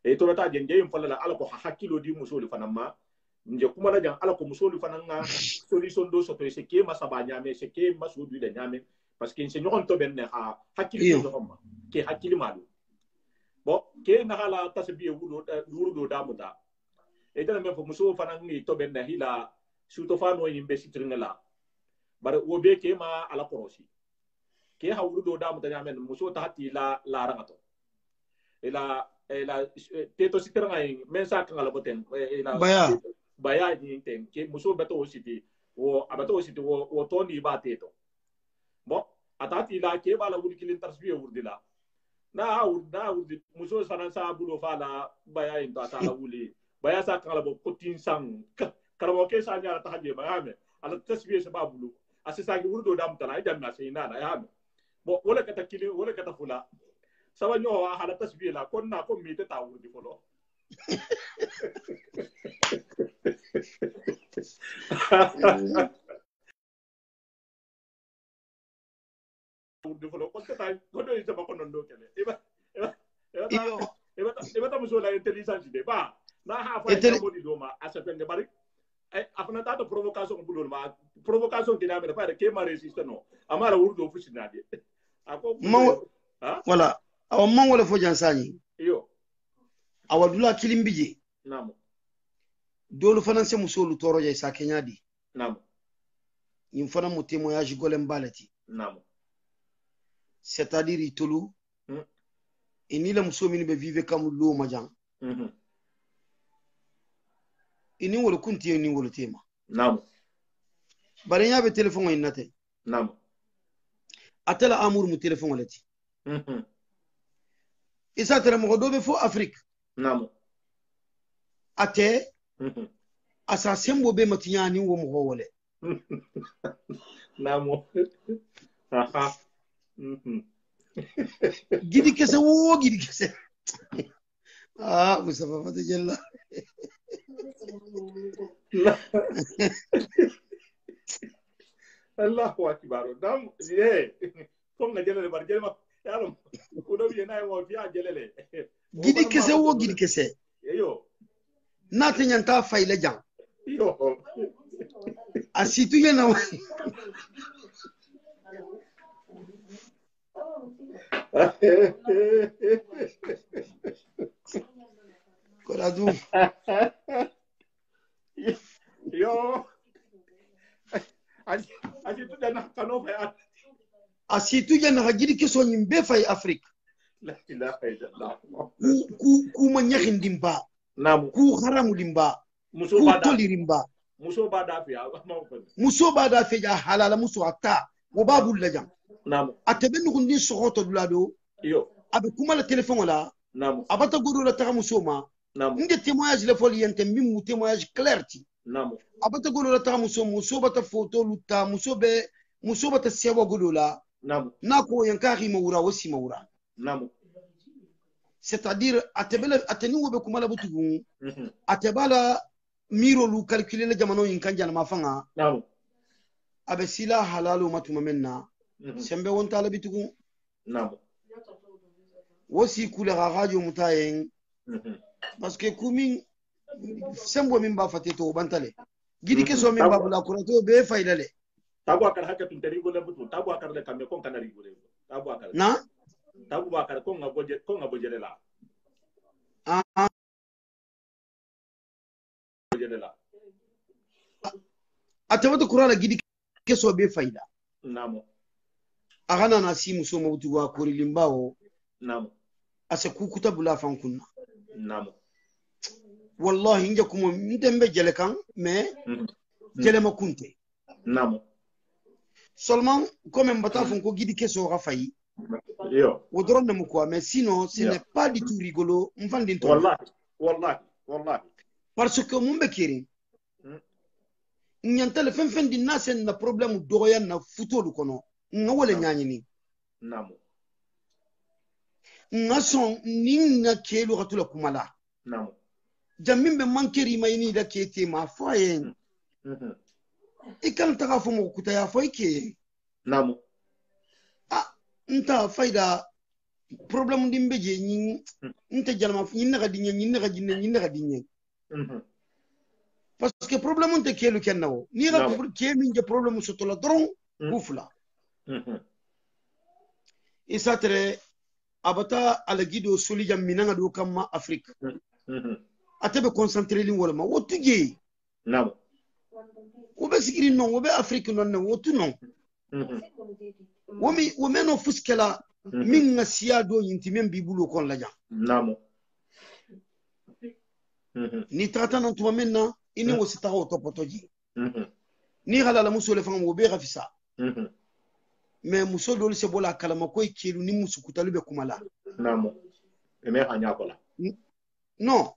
[SPEAKER 1] e to ta jenje yim falla ala ko hakilo di muso li fanama nje kuma la jan ala ko muso li fananga solution do soto se ke masaba nyame se ke masudu de nyame parce que c'est ñokon to ben ha hakili do xomma ke hakili madu bo ke na hala tasbi wudo damuta e dala men fo muso fana ngi to ben hila suto fano yimbe sitringala bare wo be ke ma ala korosi ke ha wudo damuta nyamen muso ta hati la rangato ela teto sitranga men sa kan ala boten ela baya ni ten ke muso beto ositi wo abato ositi wo toni ba teto bon atati la ke bala wuri kilin tarsbiye wurdila na wurdi muso sanan sa bulo fala baya into atala wuli baya sa kala bo kotin sang karamo ke sa nyara tahaje bayame ala tasbiye sa babulu asisa gi wurdo dam tala idam na sayna na yame bo wala kata kilin wala kata fula sawa nyo hala tasbiye la kon na ko mi ta wurdi folo urdu folo ko ta ko do sama ko non do kele
[SPEAKER 2] iyo
[SPEAKER 1] eba ta muso la intelligence de ba na ha fa ya modi do ma asapende bari afana ta to provocation bulol ma provocation dina me fa ke ma resiste no amara urdu fu sinade ako
[SPEAKER 2] wala aw man wala fo jansani
[SPEAKER 1] iyo
[SPEAKER 2] awadula kilimbije
[SPEAKER 1] namo
[SPEAKER 2] dolu fana se musolu toro jay sa kenyadi
[SPEAKER 1] namo
[SPEAKER 2] yin fana mu témoignage golem balati
[SPEAKER 1] namo
[SPEAKER 2] c'est-à-dire itolu ini la muso min be vive comme lo majan ini wala kunti ni wala tema
[SPEAKER 1] namo
[SPEAKER 2] bare nya be telephone inate
[SPEAKER 1] namo
[SPEAKER 2] atela amour mu telephone walati isa tere mo do be fo afrique
[SPEAKER 1] namo
[SPEAKER 2] ate asa sembo be matinya ni wo mo wole
[SPEAKER 1] namo aha
[SPEAKER 2] gidi kese wo gidi kese Mustafa Fata Jalla
[SPEAKER 1] Allahu akbar dam ye kom na jelele bar jelma yalo ko do ye na mo fi a jelele
[SPEAKER 2] gidi kese wo gidi kese
[SPEAKER 1] yo
[SPEAKER 2] nata nyanta fayla jang
[SPEAKER 1] yo
[SPEAKER 2] asitu yana Koradu
[SPEAKER 1] yo asitu dana kano fa
[SPEAKER 2] asitu yana gidi keso nyimbe fay afrique
[SPEAKER 1] la ilaha illallah
[SPEAKER 2] ku ma nyaxin dimba
[SPEAKER 1] namu
[SPEAKER 2] ku haramu dimba
[SPEAKER 1] muso
[SPEAKER 2] ku
[SPEAKER 1] bada
[SPEAKER 2] tolirimba
[SPEAKER 1] muso bada fi
[SPEAKER 2] muso bada fe ja halala muso ata wo babul la jang
[SPEAKER 1] namu
[SPEAKER 2] atebe nukundi sohoto dulado
[SPEAKER 1] yo
[SPEAKER 2] abe kuma la telephone wala
[SPEAKER 1] namu
[SPEAKER 2] abata godo la taga muso ma
[SPEAKER 1] namu
[SPEAKER 2] nge témoignage le foli yente mim témoignage clair ti
[SPEAKER 1] namu
[SPEAKER 2] abata godo la taga muso bata photo luta muso bata sebo godo la
[SPEAKER 1] namu
[SPEAKER 2] nako yankari mawura wasi mawura
[SPEAKER 1] namu
[SPEAKER 2] c'est-à-dire ateni wobe kuma la butugu atebala miro lu calculer le jamano yin kanjana mafanga
[SPEAKER 1] namu
[SPEAKER 2] abe sila halalu matuma menna sembe wonta la bitugu
[SPEAKER 1] namu
[SPEAKER 2] wosi kule ga radio mutayen parce que kumi sembo min ba fateto bantale gidi keso min ba bula kurato be faydale
[SPEAKER 1] tabu akar hakka tun tari gola butu tabu akar le kambe kon kanari gole tabu akar
[SPEAKER 2] na
[SPEAKER 1] tabu akar kon ngaboje la boje la
[SPEAKER 2] atawata kurala gidi keso be fayda
[SPEAKER 1] namu
[SPEAKER 2] agana na simu so mawtu wa kori limbao
[SPEAKER 1] namu
[SPEAKER 2] ase kukuta bula fankunna
[SPEAKER 1] namu
[SPEAKER 2] wallahi nje kumo ndembe jele kan mais jele makunte
[SPEAKER 1] namu
[SPEAKER 2] seulement comme mbata fon ko gidi keso ga fayi
[SPEAKER 1] yo
[SPEAKER 2] wodron na quoi mais sinon ce n'est pas du tout rigolo mfandin to
[SPEAKER 1] wallahi
[SPEAKER 2] parce que mun be kiri nyantale fen di nasen na problème doya na futolu kono nga wala nyanyini
[SPEAKER 1] namu
[SPEAKER 2] nga son ni na kelu hatula kumala
[SPEAKER 1] namu
[SPEAKER 2] jamimbe mankeri mayini da kete ma foyen ikan taga fo mo kutaya fo ke
[SPEAKER 1] namu
[SPEAKER 2] nta fayda problème dimbe je nyi nta jalma nyi naga dinye parce que problème on te kelu kennawo ni ra ke min je problème soto la dron bufla isatre abata alagido solijam minanga do kamma afrique atebe concentrer lin wala ma wotuje
[SPEAKER 1] namu
[SPEAKER 2] wobe sigiri non wobe afrique non ne wotu non womeno fuskela min ngasiya do yinti men bibulo kon laja
[SPEAKER 1] namu
[SPEAKER 2] ni tata non tuma menna ini wasita ho topotoji ni halala muso le fam wobe gafisa mais muso dol se bola kalama koy kelu ni musu kutalu be kumala
[SPEAKER 1] namu me hanya kola
[SPEAKER 2] non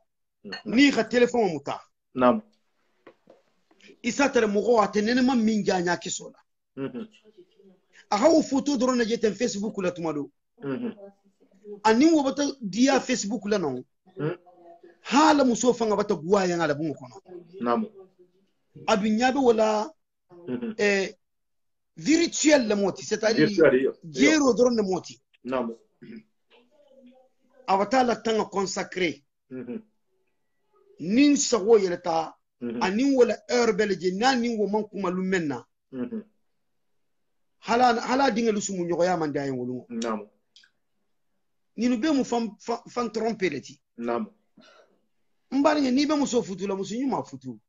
[SPEAKER 2] ni ka telephone muta
[SPEAKER 1] namu
[SPEAKER 2] isa tere mogo atenene ma min janya kisola aha wo photo drone jeten facebook la tumado ani wo bata dia facebook la non hala muso fanga bata guwaya ngala bungo kono
[SPEAKER 1] namu
[SPEAKER 2] adu nyabe wala virtuel le moti, c'est-à-dire jero dron le moti.
[SPEAKER 1] Naam.
[SPEAKER 2] Awata la tanga consacré. Nin sawo yeleta anin wala heure belje nanin wo man kuma lumenna. Hala dinga lusumu nyoko ya manda yen wolu.
[SPEAKER 1] Naam.
[SPEAKER 2] Ninu be mu fan tromper leti.
[SPEAKER 1] Naam.
[SPEAKER 2] Mbari ni be muso futu la muso nyuma futu.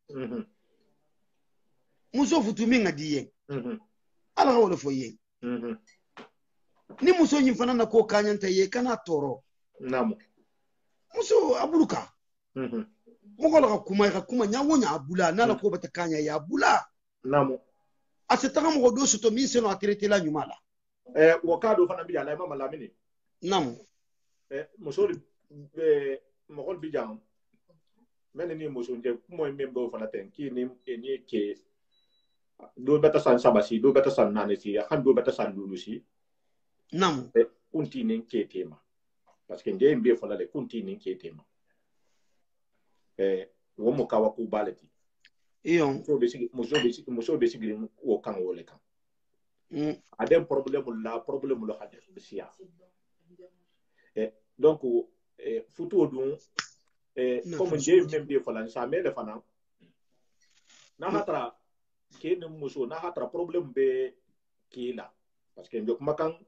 [SPEAKER 2] Muso futu minga diye. Ala wala fo ye. Ni muso nyin fana na ko kanyanta ye kana toro.
[SPEAKER 1] Naam.
[SPEAKER 2] Muso abuluka. Mogola ka kuma nyawo nya abula nala ko bata kanya ya abula.
[SPEAKER 1] Naam.
[SPEAKER 2] Asetaka mo do soto min seno atrete la nyumala.
[SPEAKER 1] Wakado fana bi ala mama lamini.
[SPEAKER 2] Naam.
[SPEAKER 1] Muso mogol bi jam. Men ni muso nje mo membo fana ten ki ni ke do beta san sabasi do beta san nanesi han do beta san lulusi.
[SPEAKER 2] Naam.
[SPEAKER 1] Kunti nin ke tema. Parce que nde mbe fala le kunti nin ke tema. Wo mo kawa ku baleti.
[SPEAKER 2] Iyo.
[SPEAKER 1] Muso be sigiri wo kan wole kan. Adem problème lo hade siya. Donc futu odun comme nde mbe fala sa mele fana. Na hatra ke ne muso na hatra problème be kila. Parce que ndok makan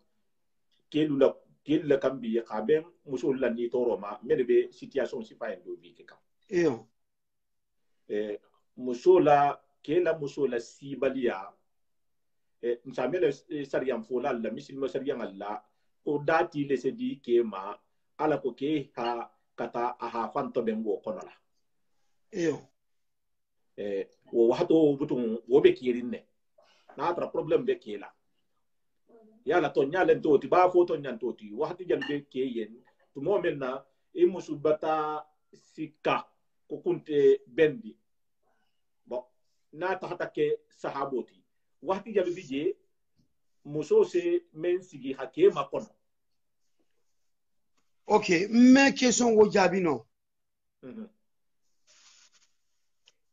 [SPEAKER 1] kelu la kambi xaben muso la ni toro ma mele be situation si fa endo bi ke kan.
[SPEAKER 2] Iyo.
[SPEAKER 1] Muso la sibalia nsamele sariyam fola la misilmo sariyam alla o dati le se di ke ma ala ko ke ha kata aha fanto bengo konola
[SPEAKER 2] iyo
[SPEAKER 1] wo wato butun wo be kirinne na tra problem be kela yala to nyalen to ti ba foto nyan to ti wahati jan be ke yen to momenna e musubata sika ko kunte bendi na tahata ke sahaboti wahti jalu bije muso se men sigi hake makon.
[SPEAKER 2] Ok, mais question wo jabi non.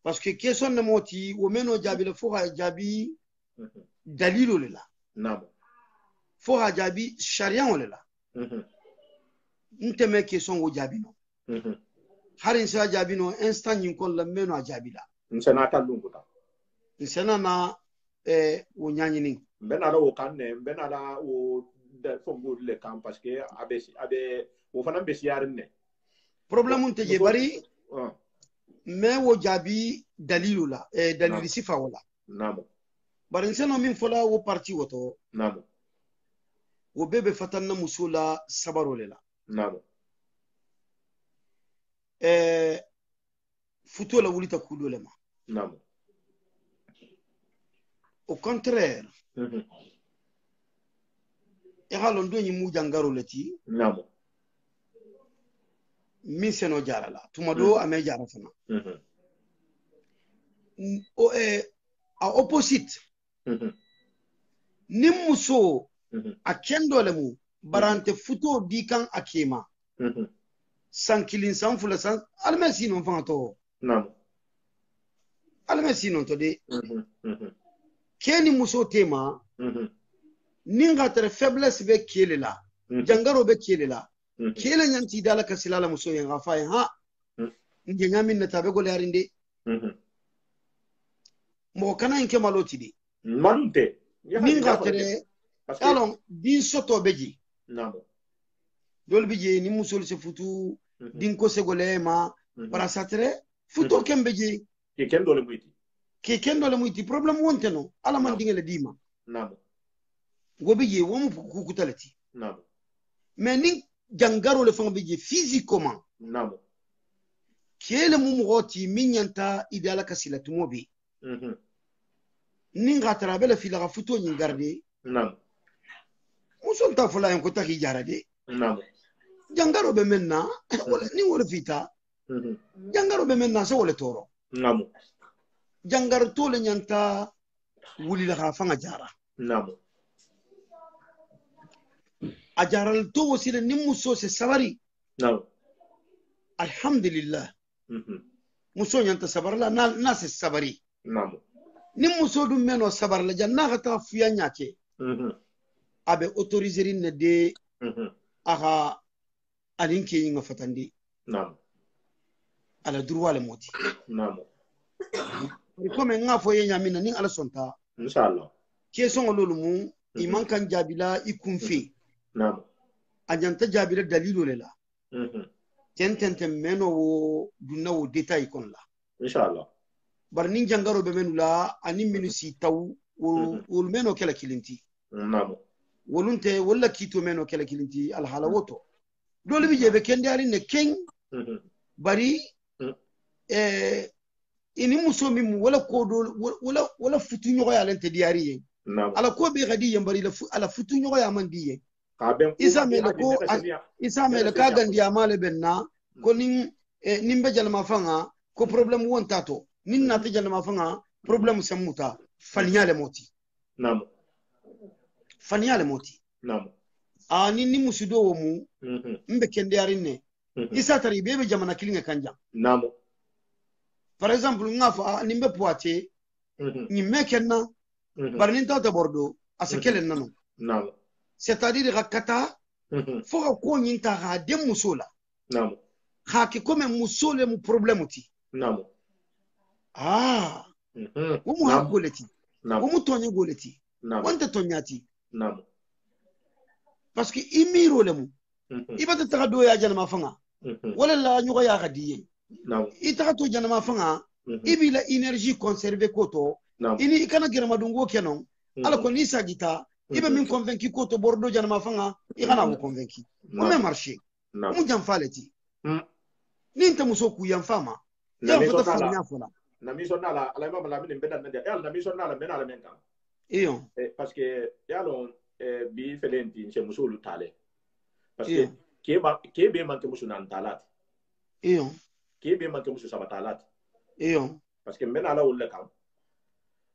[SPEAKER 2] Parce que question ne moti wo meno jabi le fo ha jabi dalilo le la.
[SPEAKER 1] Naam.
[SPEAKER 2] Fo ha jabi sharia le la. Nteme question wo jabi non. Harin sa jabi non instant yin kon la meno a jabi la.
[SPEAKER 1] Nsana kalunguta.
[SPEAKER 2] Nsana na wo nyanyini.
[SPEAKER 1] Mbena da wo kanne mbena da wo da fongo le kan parce que abe wo fana be siyarin ne.
[SPEAKER 2] Problème unte je bari mais wo jabi dalilu la dalili sifa wala.
[SPEAKER 1] Naam.
[SPEAKER 2] Bari nsana min fola wo parti woto.
[SPEAKER 1] Naam.
[SPEAKER 2] Wo bebe fatanna musula sabaro le la.
[SPEAKER 1] Naam.
[SPEAKER 2] Futo la wulita kudo le ma.
[SPEAKER 1] Naam.
[SPEAKER 2] Au contraire, halon do mu jangaro leti.
[SPEAKER 1] Naam.
[SPEAKER 2] Min seno jara la. Tuma do ame jara fana. A opposite. Nimuso a kendo le mu barante futo dikan akema. Sankilin sanfula san almesi non fanto.
[SPEAKER 1] Naam.
[SPEAKER 2] Almesi non to de. Keni muso tema ninga tere faiblesse be kele la jangaro be kele la kele nyanti dala kasilala muso yen gafa ha nge nyamin na tabe gole arinde mo kana inke maloti di
[SPEAKER 1] malunte
[SPEAKER 2] ninga tere alon din soto beji
[SPEAKER 1] namo
[SPEAKER 2] dol beji ni muso se futu din ko se gole ma para satre futu kembeji
[SPEAKER 1] ke kendo le muiti
[SPEAKER 2] ke kendo le muiti problem wonte no ala man dingele dima
[SPEAKER 1] namo
[SPEAKER 2] gobi je womu kukutalati
[SPEAKER 1] namo
[SPEAKER 2] mais ni jangaro le fanga bije physiquement
[SPEAKER 1] namo
[SPEAKER 2] kele mu mugoti minyanta idala kasila tumobi ninga tarabela fila ga futo nyi garde
[SPEAKER 1] namo
[SPEAKER 2] muson ta fula en ko taki jarade
[SPEAKER 1] namo
[SPEAKER 2] jangaro be menna wala ni wala fita jangaro be menna so wala toro
[SPEAKER 1] namo
[SPEAKER 2] jangar to le nyanta wuli la ga fanga jara
[SPEAKER 1] namo
[SPEAKER 2] a jaral to wasila nimuso se sabari
[SPEAKER 1] namo
[SPEAKER 2] alhamdulillah muso nyanta sabarla na se sabari
[SPEAKER 1] namo
[SPEAKER 2] ni muso dum meno sabar la janna hata fuya nyake abe autoriser ne de aha alin ke yin fatandi
[SPEAKER 1] nam
[SPEAKER 2] ala droit le moti
[SPEAKER 1] nam
[SPEAKER 2] ko men nga fo yenya mina nin ala sonta
[SPEAKER 1] inshallah
[SPEAKER 2] ke son lolu mu iman kan jabila ikunfe
[SPEAKER 1] nam
[SPEAKER 2] ajanta jabila dalilo le la tentente meno wo dunna wo detail kon la
[SPEAKER 1] inshallah
[SPEAKER 2] bar nin jangaro be menu la ani minu si taw wol meno kala kilinti
[SPEAKER 1] nam
[SPEAKER 2] wolunte wala kito meno kala kilinti al hala woto dole bi jebe kendi ari ne ken bari ini muso min wala ko do wala futu nyogo ya lente diari yen ala ko be gadi yen bari ala futu nyogo ya man diye isa mele ko isa mele ka gandi amale benna ko nin nimbe jalma fanga ko problem won tato nin na ta jalma fanga problem samuta fanyale moti
[SPEAKER 1] nam
[SPEAKER 2] fanyale moti
[SPEAKER 1] nam
[SPEAKER 2] ni musudo wo mu mbe kende arinne isa tari bebe jamana kilinga kanja
[SPEAKER 1] nam
[SPEAKER 2] par exemple ngafa nimbe poate ni mekenna bar nin tata bordo asekele nanu
[SPEAKER 1] nam
[SPEAKER 2] c'est-à-dire rakata fo ko nyinta ha dem musola
[SPEAKER 1] nam
[SPEAKER 2] ha ki comme musole mu problème ti
[SPEAKER 1] nam
[SPEAKER 2] wo mu ha goleti wo mu tonye goleti wonte tonyati
[SPEAKER 1] nam
[SPEAKER 2] parce que imiro le mu ibata taka do ya janama fanga wala la nyugo ya gadiye itaka to janama fanga ibila énergie conserver koto ini ikana girama dungo kenon ala ko ni sagita ibe min convaincu koto bordo janama fanga ikana wo convaincu o me marché mu jam faleti ni nta muso ku yam fama ya fata fanya fola
[SPEAKER 1] na mi sonna la ala mama la min bedan ndia ya na mi sonna la mena la menka
[SPEAKER 2] iyo
[SPEAKER 1] parce que ya lo bi felenti chez muso lu tale parce que ke be man ke muso nan talat
[SPEAKER 2] iyo
[SPEAKER 1] ke be man ke muso sabatalat
[SPEAKER 2] iyo
[SPEAKER 1] parce que mena la wala kam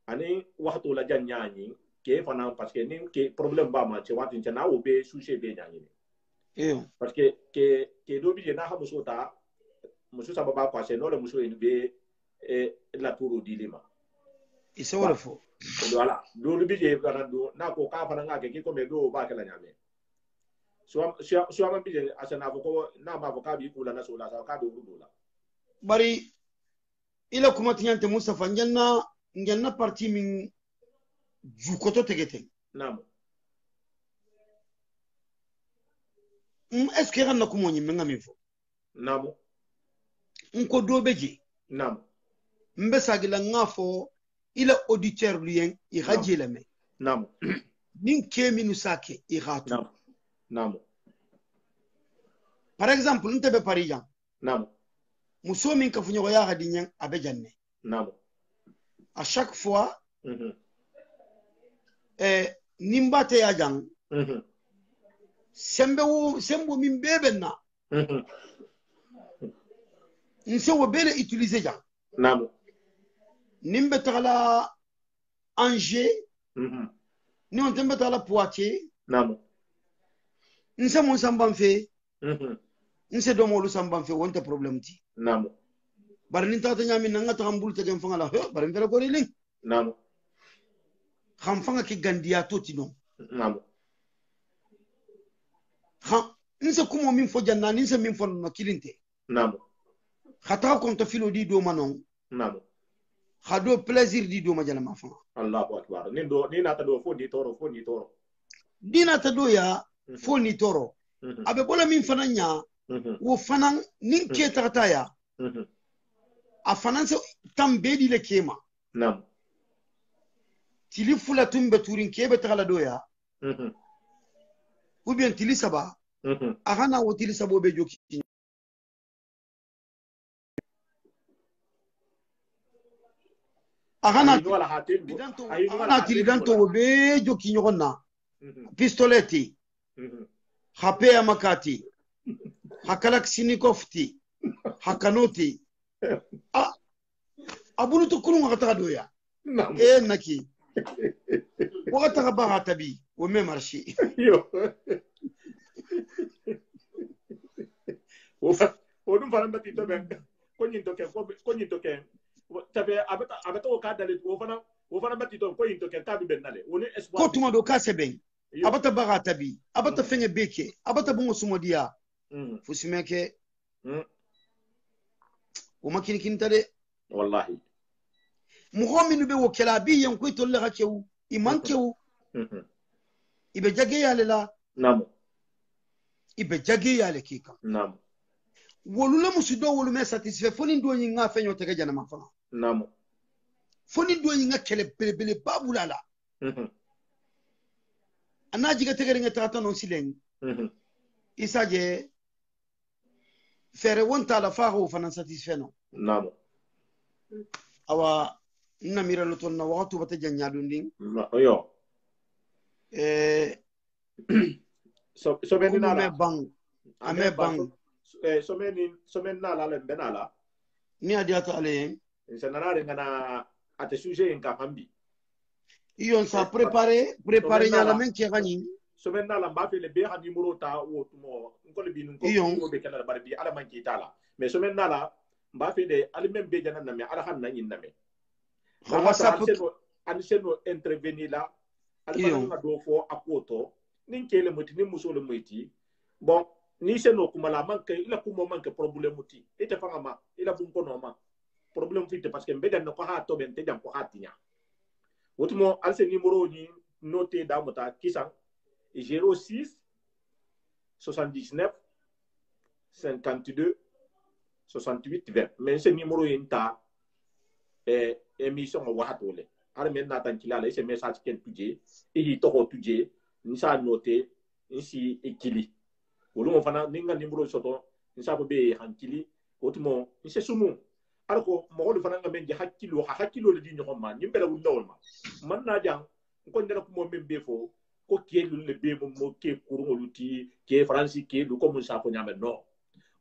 [SPEAKER 1] ani waxtu la janyani ke fana parce que ni ke problème ba ma ci watin ci na wo be soucier be nyani
[SPEAKER 2] iyo
[SPEAKER 1] parce que ke do bi na ha muso ta muso sababa kwa se no le muso ni be la turu dilima
[SPEAKER 2] ise wala fo
[SPEAKER 1] voilà do lu bi je kana do na ko ka fana ngake ki ko me do ba kala nyame so ma bi je asana ko na ma ko ka bi kula na so la sa ka do rudo la
[SPEAKER 2] bari ila kuma tiyante Mustafa njanna parti min jukoto tegete
[SPEAKER 1] nam
[SPEAKER 2] est ce que ranna kumo nyimme ngami fo
[SPEAKER 1] nam
[SPEAKER 2] nko dobeje
[SPEAKER 1] nam
[SPEAKER 2] mbe sagila ngafo ila auditeur lien i rajela me
[SPEAKER 1] nam
[SPEAKER 2] nin keminu sake i ratu
[SPEAKER 1] nam
[SPEAKER 2] par exemple ntebe parijan
[SPEAKER 1] nam
[SPEAKER 2] muso min ka funyo ya hadinyan abejanne
[SPEAKER 1] nam
[SPEAKER 2] à chaque fois nimbate ya jang sembo min bebenna nse wo bele utiliser jang
[SPEAKER 1] nam
[SPEAKER 2] nimbe tala Angers ni on tembe tala Poitiers
[SPEAKER 1] nam
[SPEAKER 2] nse mon samban fe nse do molu samban fe wonte problème ti
[SPEAKER 1] nam
[SPEAKER 2] bar nin tata nyami nanga ta hambul te gem fanga la bar mbele ko rilin
[SPEAKER 1] nam
[SPEAKER 2] xam fanga ki gandiya toti non
[SPEAKER 1] nam
[SPEAKER 2] ha nse kumo min fo janna nse min fo no kilinte
[SPEAKER 1] nam
[SPEAKER 2] khata ko to filo di do manon
[SPEAKER 1] nam
[SPEAKER 2] khado plaisir di do majana ma fanga
[SPEAKER 1] Allahu akbar ni na ta do fo di toro
[SPEAKER 2] dina ta do ya fo ni toro abe bola min fana nya wo fana nin ke ta ya a fana se tambe di le kema
[SPEAKER 1] nam
[SPEAKER 2] tili fula tumbe turin kebe ta do ya ou bien tili saba ahana wo tili sabo be joki ahana tili danto wo be joki nyogonna pistoleti hapea makati hakalak sinikofti hakanoti abulu to kulunga kata doya naki wakata ba tabi wo me marché
[SPEAKER 1] yo o dum fana bati to ben ko nyin to ken tabe abata o ka dalit wo wo fana batti ton ko into ken kadu bennale woni espoir
[SPEAKER 2] ko tuma do ka seben abata bagata bi abata fenge beke abata bungo sumodiya fusimeke o makini kintade
[SPEAKER 1] wallahi
[SPEAKER 2] mu'minu be wokela bi yan ko to le hakewu imankewu ibe jage yale la
[SPEAKER 1] namo
[SPEAKER 2] ibe jage yale kika
[SPEAKER 1] namo
[SPEAKER 2] wolula musudo wolume satisfait foni ndo nyinga fenyo tege jana mafana
[SPEAKER 1] namo
[SPEAKER 2] foni ndo nyinga kele bele babulala anaji ga tege ngata tata non silen isaje fere wonta la faho fana satisfait no
[SPEAKER 1] namo
[SPEAKER 2] awa namira loton na wakatu bata janya dunding
[SPEAKER 1] yo so benina
[SPEAKER 2] la bang ame bang
[SPEAKER 1] so men na la benala
[SPEAKER 2] ni adiata ale
[SPEAKER 1] insanare ngana ate sujet en kapambi
[SPEAKER 2] iyon sa préparer nyala men ke gani
[SPEAKER 1] so men na la mba fe le be ha numéro ta wo tumo ko le binu ko be kala bar bi ala man ki tala mais so men na la mba fe de ali men be jana na me ala han na yin na me whatsapp an seno intervenir la ali man do fo apoto nin kele moti ni muso le moti bon ni seno kuma la man ke ila kuma man ke problème moti ite fanga ma ila bun ko no ma problème fi parce que mbedan ko ha to ben te jam ko ha tinya wotumo al se numéro ni noté da mota kisan 06 79 52 68 20 mais ce numéro inta émission wa hatole har men na tan kilala ce message ken tuje e to ko tuje ni sa noté ici ekili wolu mo fana ninga numéro soto ni sa ko be hankili wotumo ni se sumu arko mo do fana ngamen je hakkilo le di nyoko ma ni bela wulawol ma man na jang ko ndela ko mo membe fo ko kelu le be mo ke kurungolu ti ke franci ke du ko mun sa ko nyame no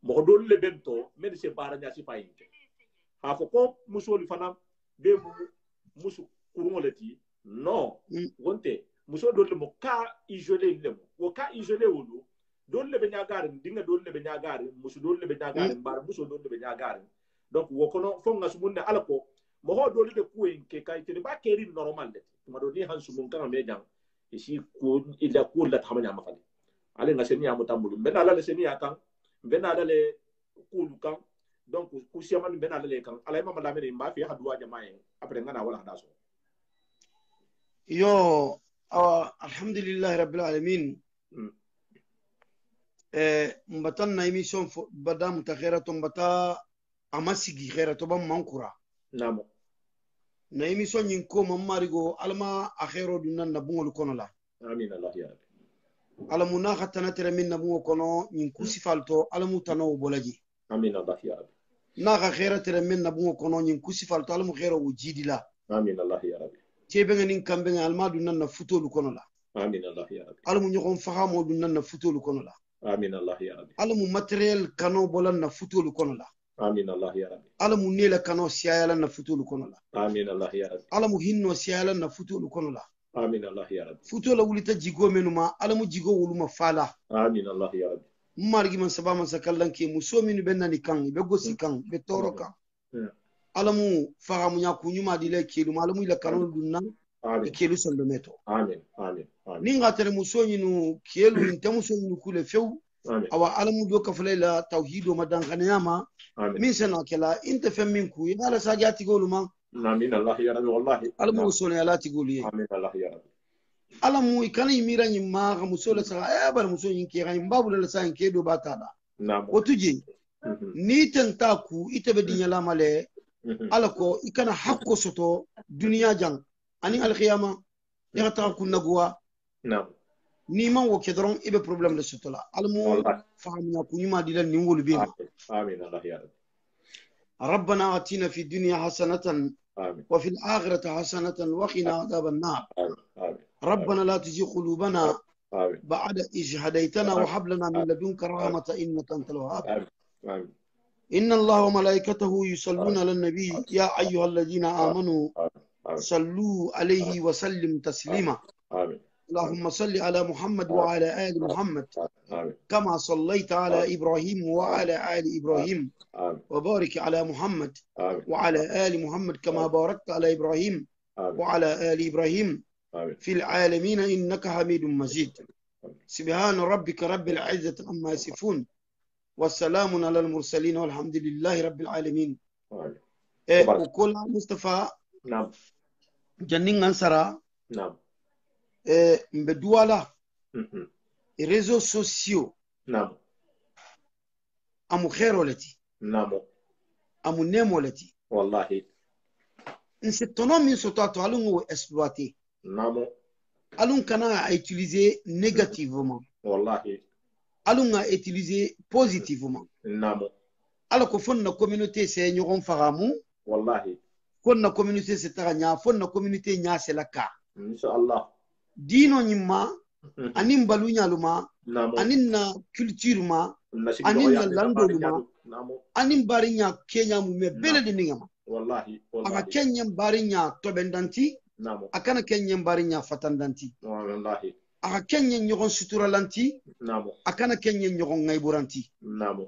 [SPEAKER 1] mo do le bento men se bara nya si fayinte ha fo ko musoli fana be musu kurungole ti no wonte muso do le mo ka isolé le mo wo ka isolé wolu do le be nyagare dinga do le be nyagare musu do le be nyagare bar muso do le be nyagare donc wo kono fo nga sumunne ala ko mo ho do le ko en ke kay te ba keri normal le ma do ni han sumun kan me jang ici ko ila ko la tamanya ma fali ale nga seni amu tambulu bena la le seni akan bena la le kulu kan donc ku siaman bena la le kan ala ma la me ma fi hadwa jamae après ngana wala hadaso
[SPEAKER 2] yo alhamdulillah rabbil alamin mbatan na émission badam ta khairatum bata amasigi khairatu bam mankura
[SPEAKER 1] namo
[SPEAKER 2] na émission nyin ko mamarigo alma akhero dunan na bungol kono la
[SPEAKER 1] amin allah ya rabbi
[SPEAKER 2] alamuna khatana tere min na bungo kono nyin kusifalto alamu tano bolaji
[SPEAKER 1] amin allah ya rabbi
[SPEAKER 2] na khaira tere min na bungo kono nyin kusifalto alamu khairo wujidi la
[SPEAKER 1] amin allah ya rabbi
[SPEAKER 2] tebe ngin kambe ngal alma dunan na futolu kono la
[SPEAKER 1] amin allah ya rabbi
[SPEAKER 2] alamu nyokon fahamo dunan na futolu kono la
[SPEAKER 1] amin allah ya rabbi
[SPEAKER 2] alamu matériel kano bolan na futolu kono la
[SPEAKER 1] amin allah ya rabbi
[SPEAKER 2] alamu nela kano siyala na futolu kono la
[SPEAKER 1] amin allah ya rabbi
[SPEAKER 2] alamu hinno siyala na futolu kono la
[SPEAKER 1] amin allah ya rabbi
[SPEAKER 2] futola wulita jigo menuma alamu jigo wuluma fala
[SPEAKER 1] amin allah ya rabbi
[SPEAKER 2] margi man sabama sakallan ke muso min benani kan be gosi kan be toroka alamu fahamu nya kunyuma dile kelu alamu ila kanu dunna kelu sondo meto
[SPEAKER 1] amin amin amin
[SPEAKER 2] ni ngatere muso nyinu kelu inte muso nyinu kule few awa alamu do ka fala tauhido madan kaniyama min sana kala inte femmin ku yala sajati goluma
[SPEAKER 1] amin allah ya rabbi wallahi
[SPEAKER 2] alamu sone alati goli
[SPEAKER 1] amin allah ya rabbi
[SPEAKER 2] alamu ikana imira nyima ga muso la sa bar muso yin ke ga babu la sa yin ke do batada otuje ni tanta ku ite be dinyala male alako ikana hakko soto duniya jang ani alqiyama ya ta ku nagwa ni man wo ke doron ibe problem de soto la alamu fahamna ku nyima dilan ni ngol be
[SPEAKER 1] amin allah ya rabbi
[SPEAKER 2] ربنا آتنا في الدنيا حسنة
[SPEAKER 1] آمين.
[SPEAKER 2] وفي الآخرة حسنة وقنا عذاب النار
[SPEAKER 1] آمين.
[SPEAKER 2] ربنا لا تزغ قلوبنا
[SPEAKER 1] آمين.
[SPEAKER 2] بعد إذ هديتنا وهب لنا من لدنك رحمة إنك أنت الوهاب
[SPEAKER 1] آمين.
[SPEAKER 2] إن الله وملائكته يصلون على النبي يا أيها الذين آمنوا صلوا عليه وسلم تسليما
[SPEAKER 1] آمين.
[SPEAKER 2] اللهم صل على محمد وعلى آل محمد
[SPEAKER 1] آمين.
[SPEAKER 2] كما صليت على إبراهيم وعلى آل إبراهيم
[SPEAKER 1] آمين.
[SPEAKER 2] وبارك على محمد
[SPEAKER 1] آمين.
[SPEAKER 2] وعلى آل محمد كما باركت على إبراهيم وعلى آل إبراهيم في العالمين إنك حميد مجيد. سبحان ربك رب العزة عما يصفون والسلام على المرسلين والحمد لله رب العالمين. وكل مصطفى
[SPEAKER 1] نعم
[SPEAKER 2] جنين أنصرا
[SPEAKER 1] نعم
[SPEAKER 2] مبدوالا réseaux sociaux
[SPEAKER 1] نعم
[SPEAKER 2] أمو خيرولتي
[SPEAKER 1] نعم
[SPEAKER 2] أمو نيمولتي
[SPEAKER 1] والله
[SPEAKER 2] نسيتونو من سوتاتو ألونغو إسبلواتي
[SPEAKER 1] نعم
[SPEAKER 2] ألون كنا utiliser négativement
[SPEAKER 1] والله
[SPEAKER 2] ألون utiliser positivement.
[SPEAKER 1] نعم
[SPEAKER 2] Alors que fon na communauté c'est ñogon faramu
[SPEAKER 1] والله
[SPEAKER 2] fon na communauté c'est taganya fon na communauté nya c'est la ka
[SPEAKER 1] إن شاء الله
[SPEAKER 2] dino nyima anin balunya luma
[SPEAKER 1] نعم
[SPEAKER 2] anin na culture ma
[SPEAKER 1] النشيد
[SPEAKER 2] anin na
[SPEAKER 1] الغياب
[SPEAKER 2] lando luma
[SPEAKER 1] نعم
[SPEAKER 2] anin barinya kenya mu me bele de ningama
[SPEAKER 1] والله والله
[SPEAKER 2] aka kenya barinya tobendanti
[SPEAKER 1] نعم
[SPEAKER 2] akana kenya barinya fatandanti
[SPEAKER 1] والله
[SPEAKER 2] aka kenya ñogon suturalanti
[SPEAKER 1] نعم
[SPEAKER 2] akana kenya ñogon ngayburanti
[SPEAKER 1] نعم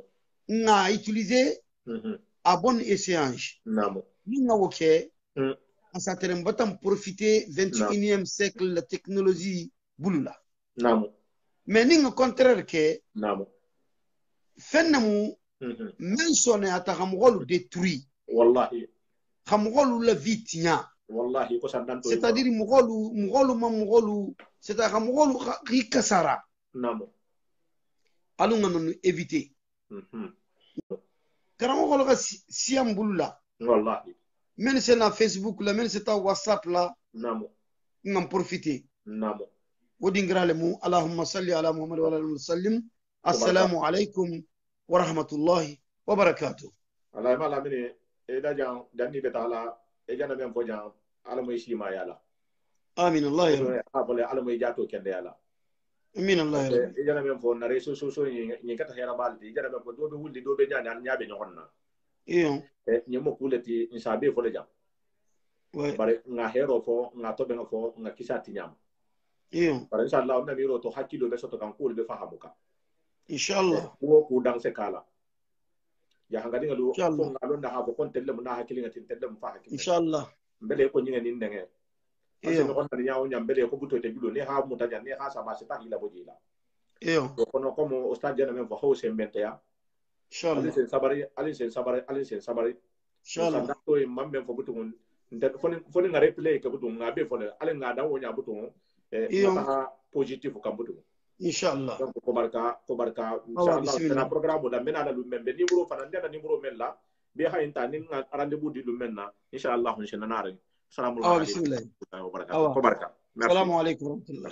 [SPEAKER 2] nga utiliser à bon échange
[SPEAKER 1] نعم
[SPEAKER 2] ni nga woke asa terem batam profiter 21e siècle la technologie bulula
[SPEAKER 1] نعم
[SPEAKER 2] mais ni nga contraire ke
[SPEAKER 1] نعم
[SPEAKER 2] fennamu men sonne ata xamxolu détruit
[SPEAKER 1] والله
[SPEAKER 2] xamxolu la vie tiña
[SPEAKER 1] والله كسر
[SPEAKER 2] c'est-à-dire moxolu c'est-à-dire xamxolu xi kasara
[SPEAKER 1] نعم
[SPEAKER 2] alu nga nonu éviter karamoxolu xa siyam bulula
[SPEAKER 1] والله
[SPEAKER 2] men c'est na Facebook la men c'est ta WhatsApp la
[SPEAKER 1] نعم
[SPEAKER 2] ngam profiter
[SPEAKER 1] نعم
[SPEAKER 2] ودينغرالي مو اللهم صل على محمد وعلى اله وسلم. السلام عليكم ورحمه الله وبركاته.
[SPEAKER 1] الله ما لامني اذا جان دني بتالا اجانا بين فوجان على مو يشيما يالا
[SPEAKER 2] امين الله يا رب.
[SPEAKER 1] قبل على مو يجاتو كند يالا
[SPEAKER 2] امين الله يا رب.
[SPEAKER 1] اجانا بين فو نريسو سوسو ني كتا هيرا بالدي اجانا بين فو دوبي ولدي دوبي نيا نيابي نيغنا
[SPEAKER 2] ايو
[SPEAKER 1] ني مو كولتي ان شاء الله فو لجام
[SPEAKER 2] وي
[SPEAKER 1] bari nga hero fo nga tobe nga fo nga kisati nyam
[SPEAKER 2] ايو
[SPEAKER 1] bari inshallah on namiro to hakilo be soto kan kul be fahamuka
[SPEAKER 2] ان شاء الله
[SPEAKER 1] wo ku dang se kala ya hanga dinga lu
[SPEAKER 2] إن شاء الله.
[SPEAKER 1] fo nga londa ha ko kon telle mun na hakili nga tin telle mun fa hakili
[SPEAKER 2] ان شاء الله
[SPEAKER 1] mbele ko nyinga nin ndenge
[SPEAKER 2] ايو
[SPEAKER 1] no on tani nyawo nyam mbele ko buto te bilo ne ha muta jan ne ha sa ba se ta hila bojila
[SPEAKER 2] ايو
[SPEAKER 1] ko kono komo ustad jana men fo hawse mbente ya
[SPEAKER 2] ان شاء الله
[SPEAKER 1] alin sen sabari
[SPEAKER 2] ان شاء الله
[SPEAKER 1] to e mambe fo buto mun nte foni nga replay ke buto nga be fo alin nga da wonya buto
[SPEAKER 2] Iyo.
[SPEAKER 1] ha positif kam buto
[SPEAKER 2] ان شاء الله
[SPEAKER 1] donc ko barka inshallah
[SPEAKER 2] bismillah.
[SPEAKER 1] na programme da mena da lu membe numéro fana ndena numéro men la be ha inta nin rendez-vous di lu menna inshallah on shenanare assalamu
[SPEAKER 2] bismillah.
[SPEAKER 1] alaikum wa barakatuh ko barka merci
[SPEAKER 2] السلام عليكم ورحمه الله.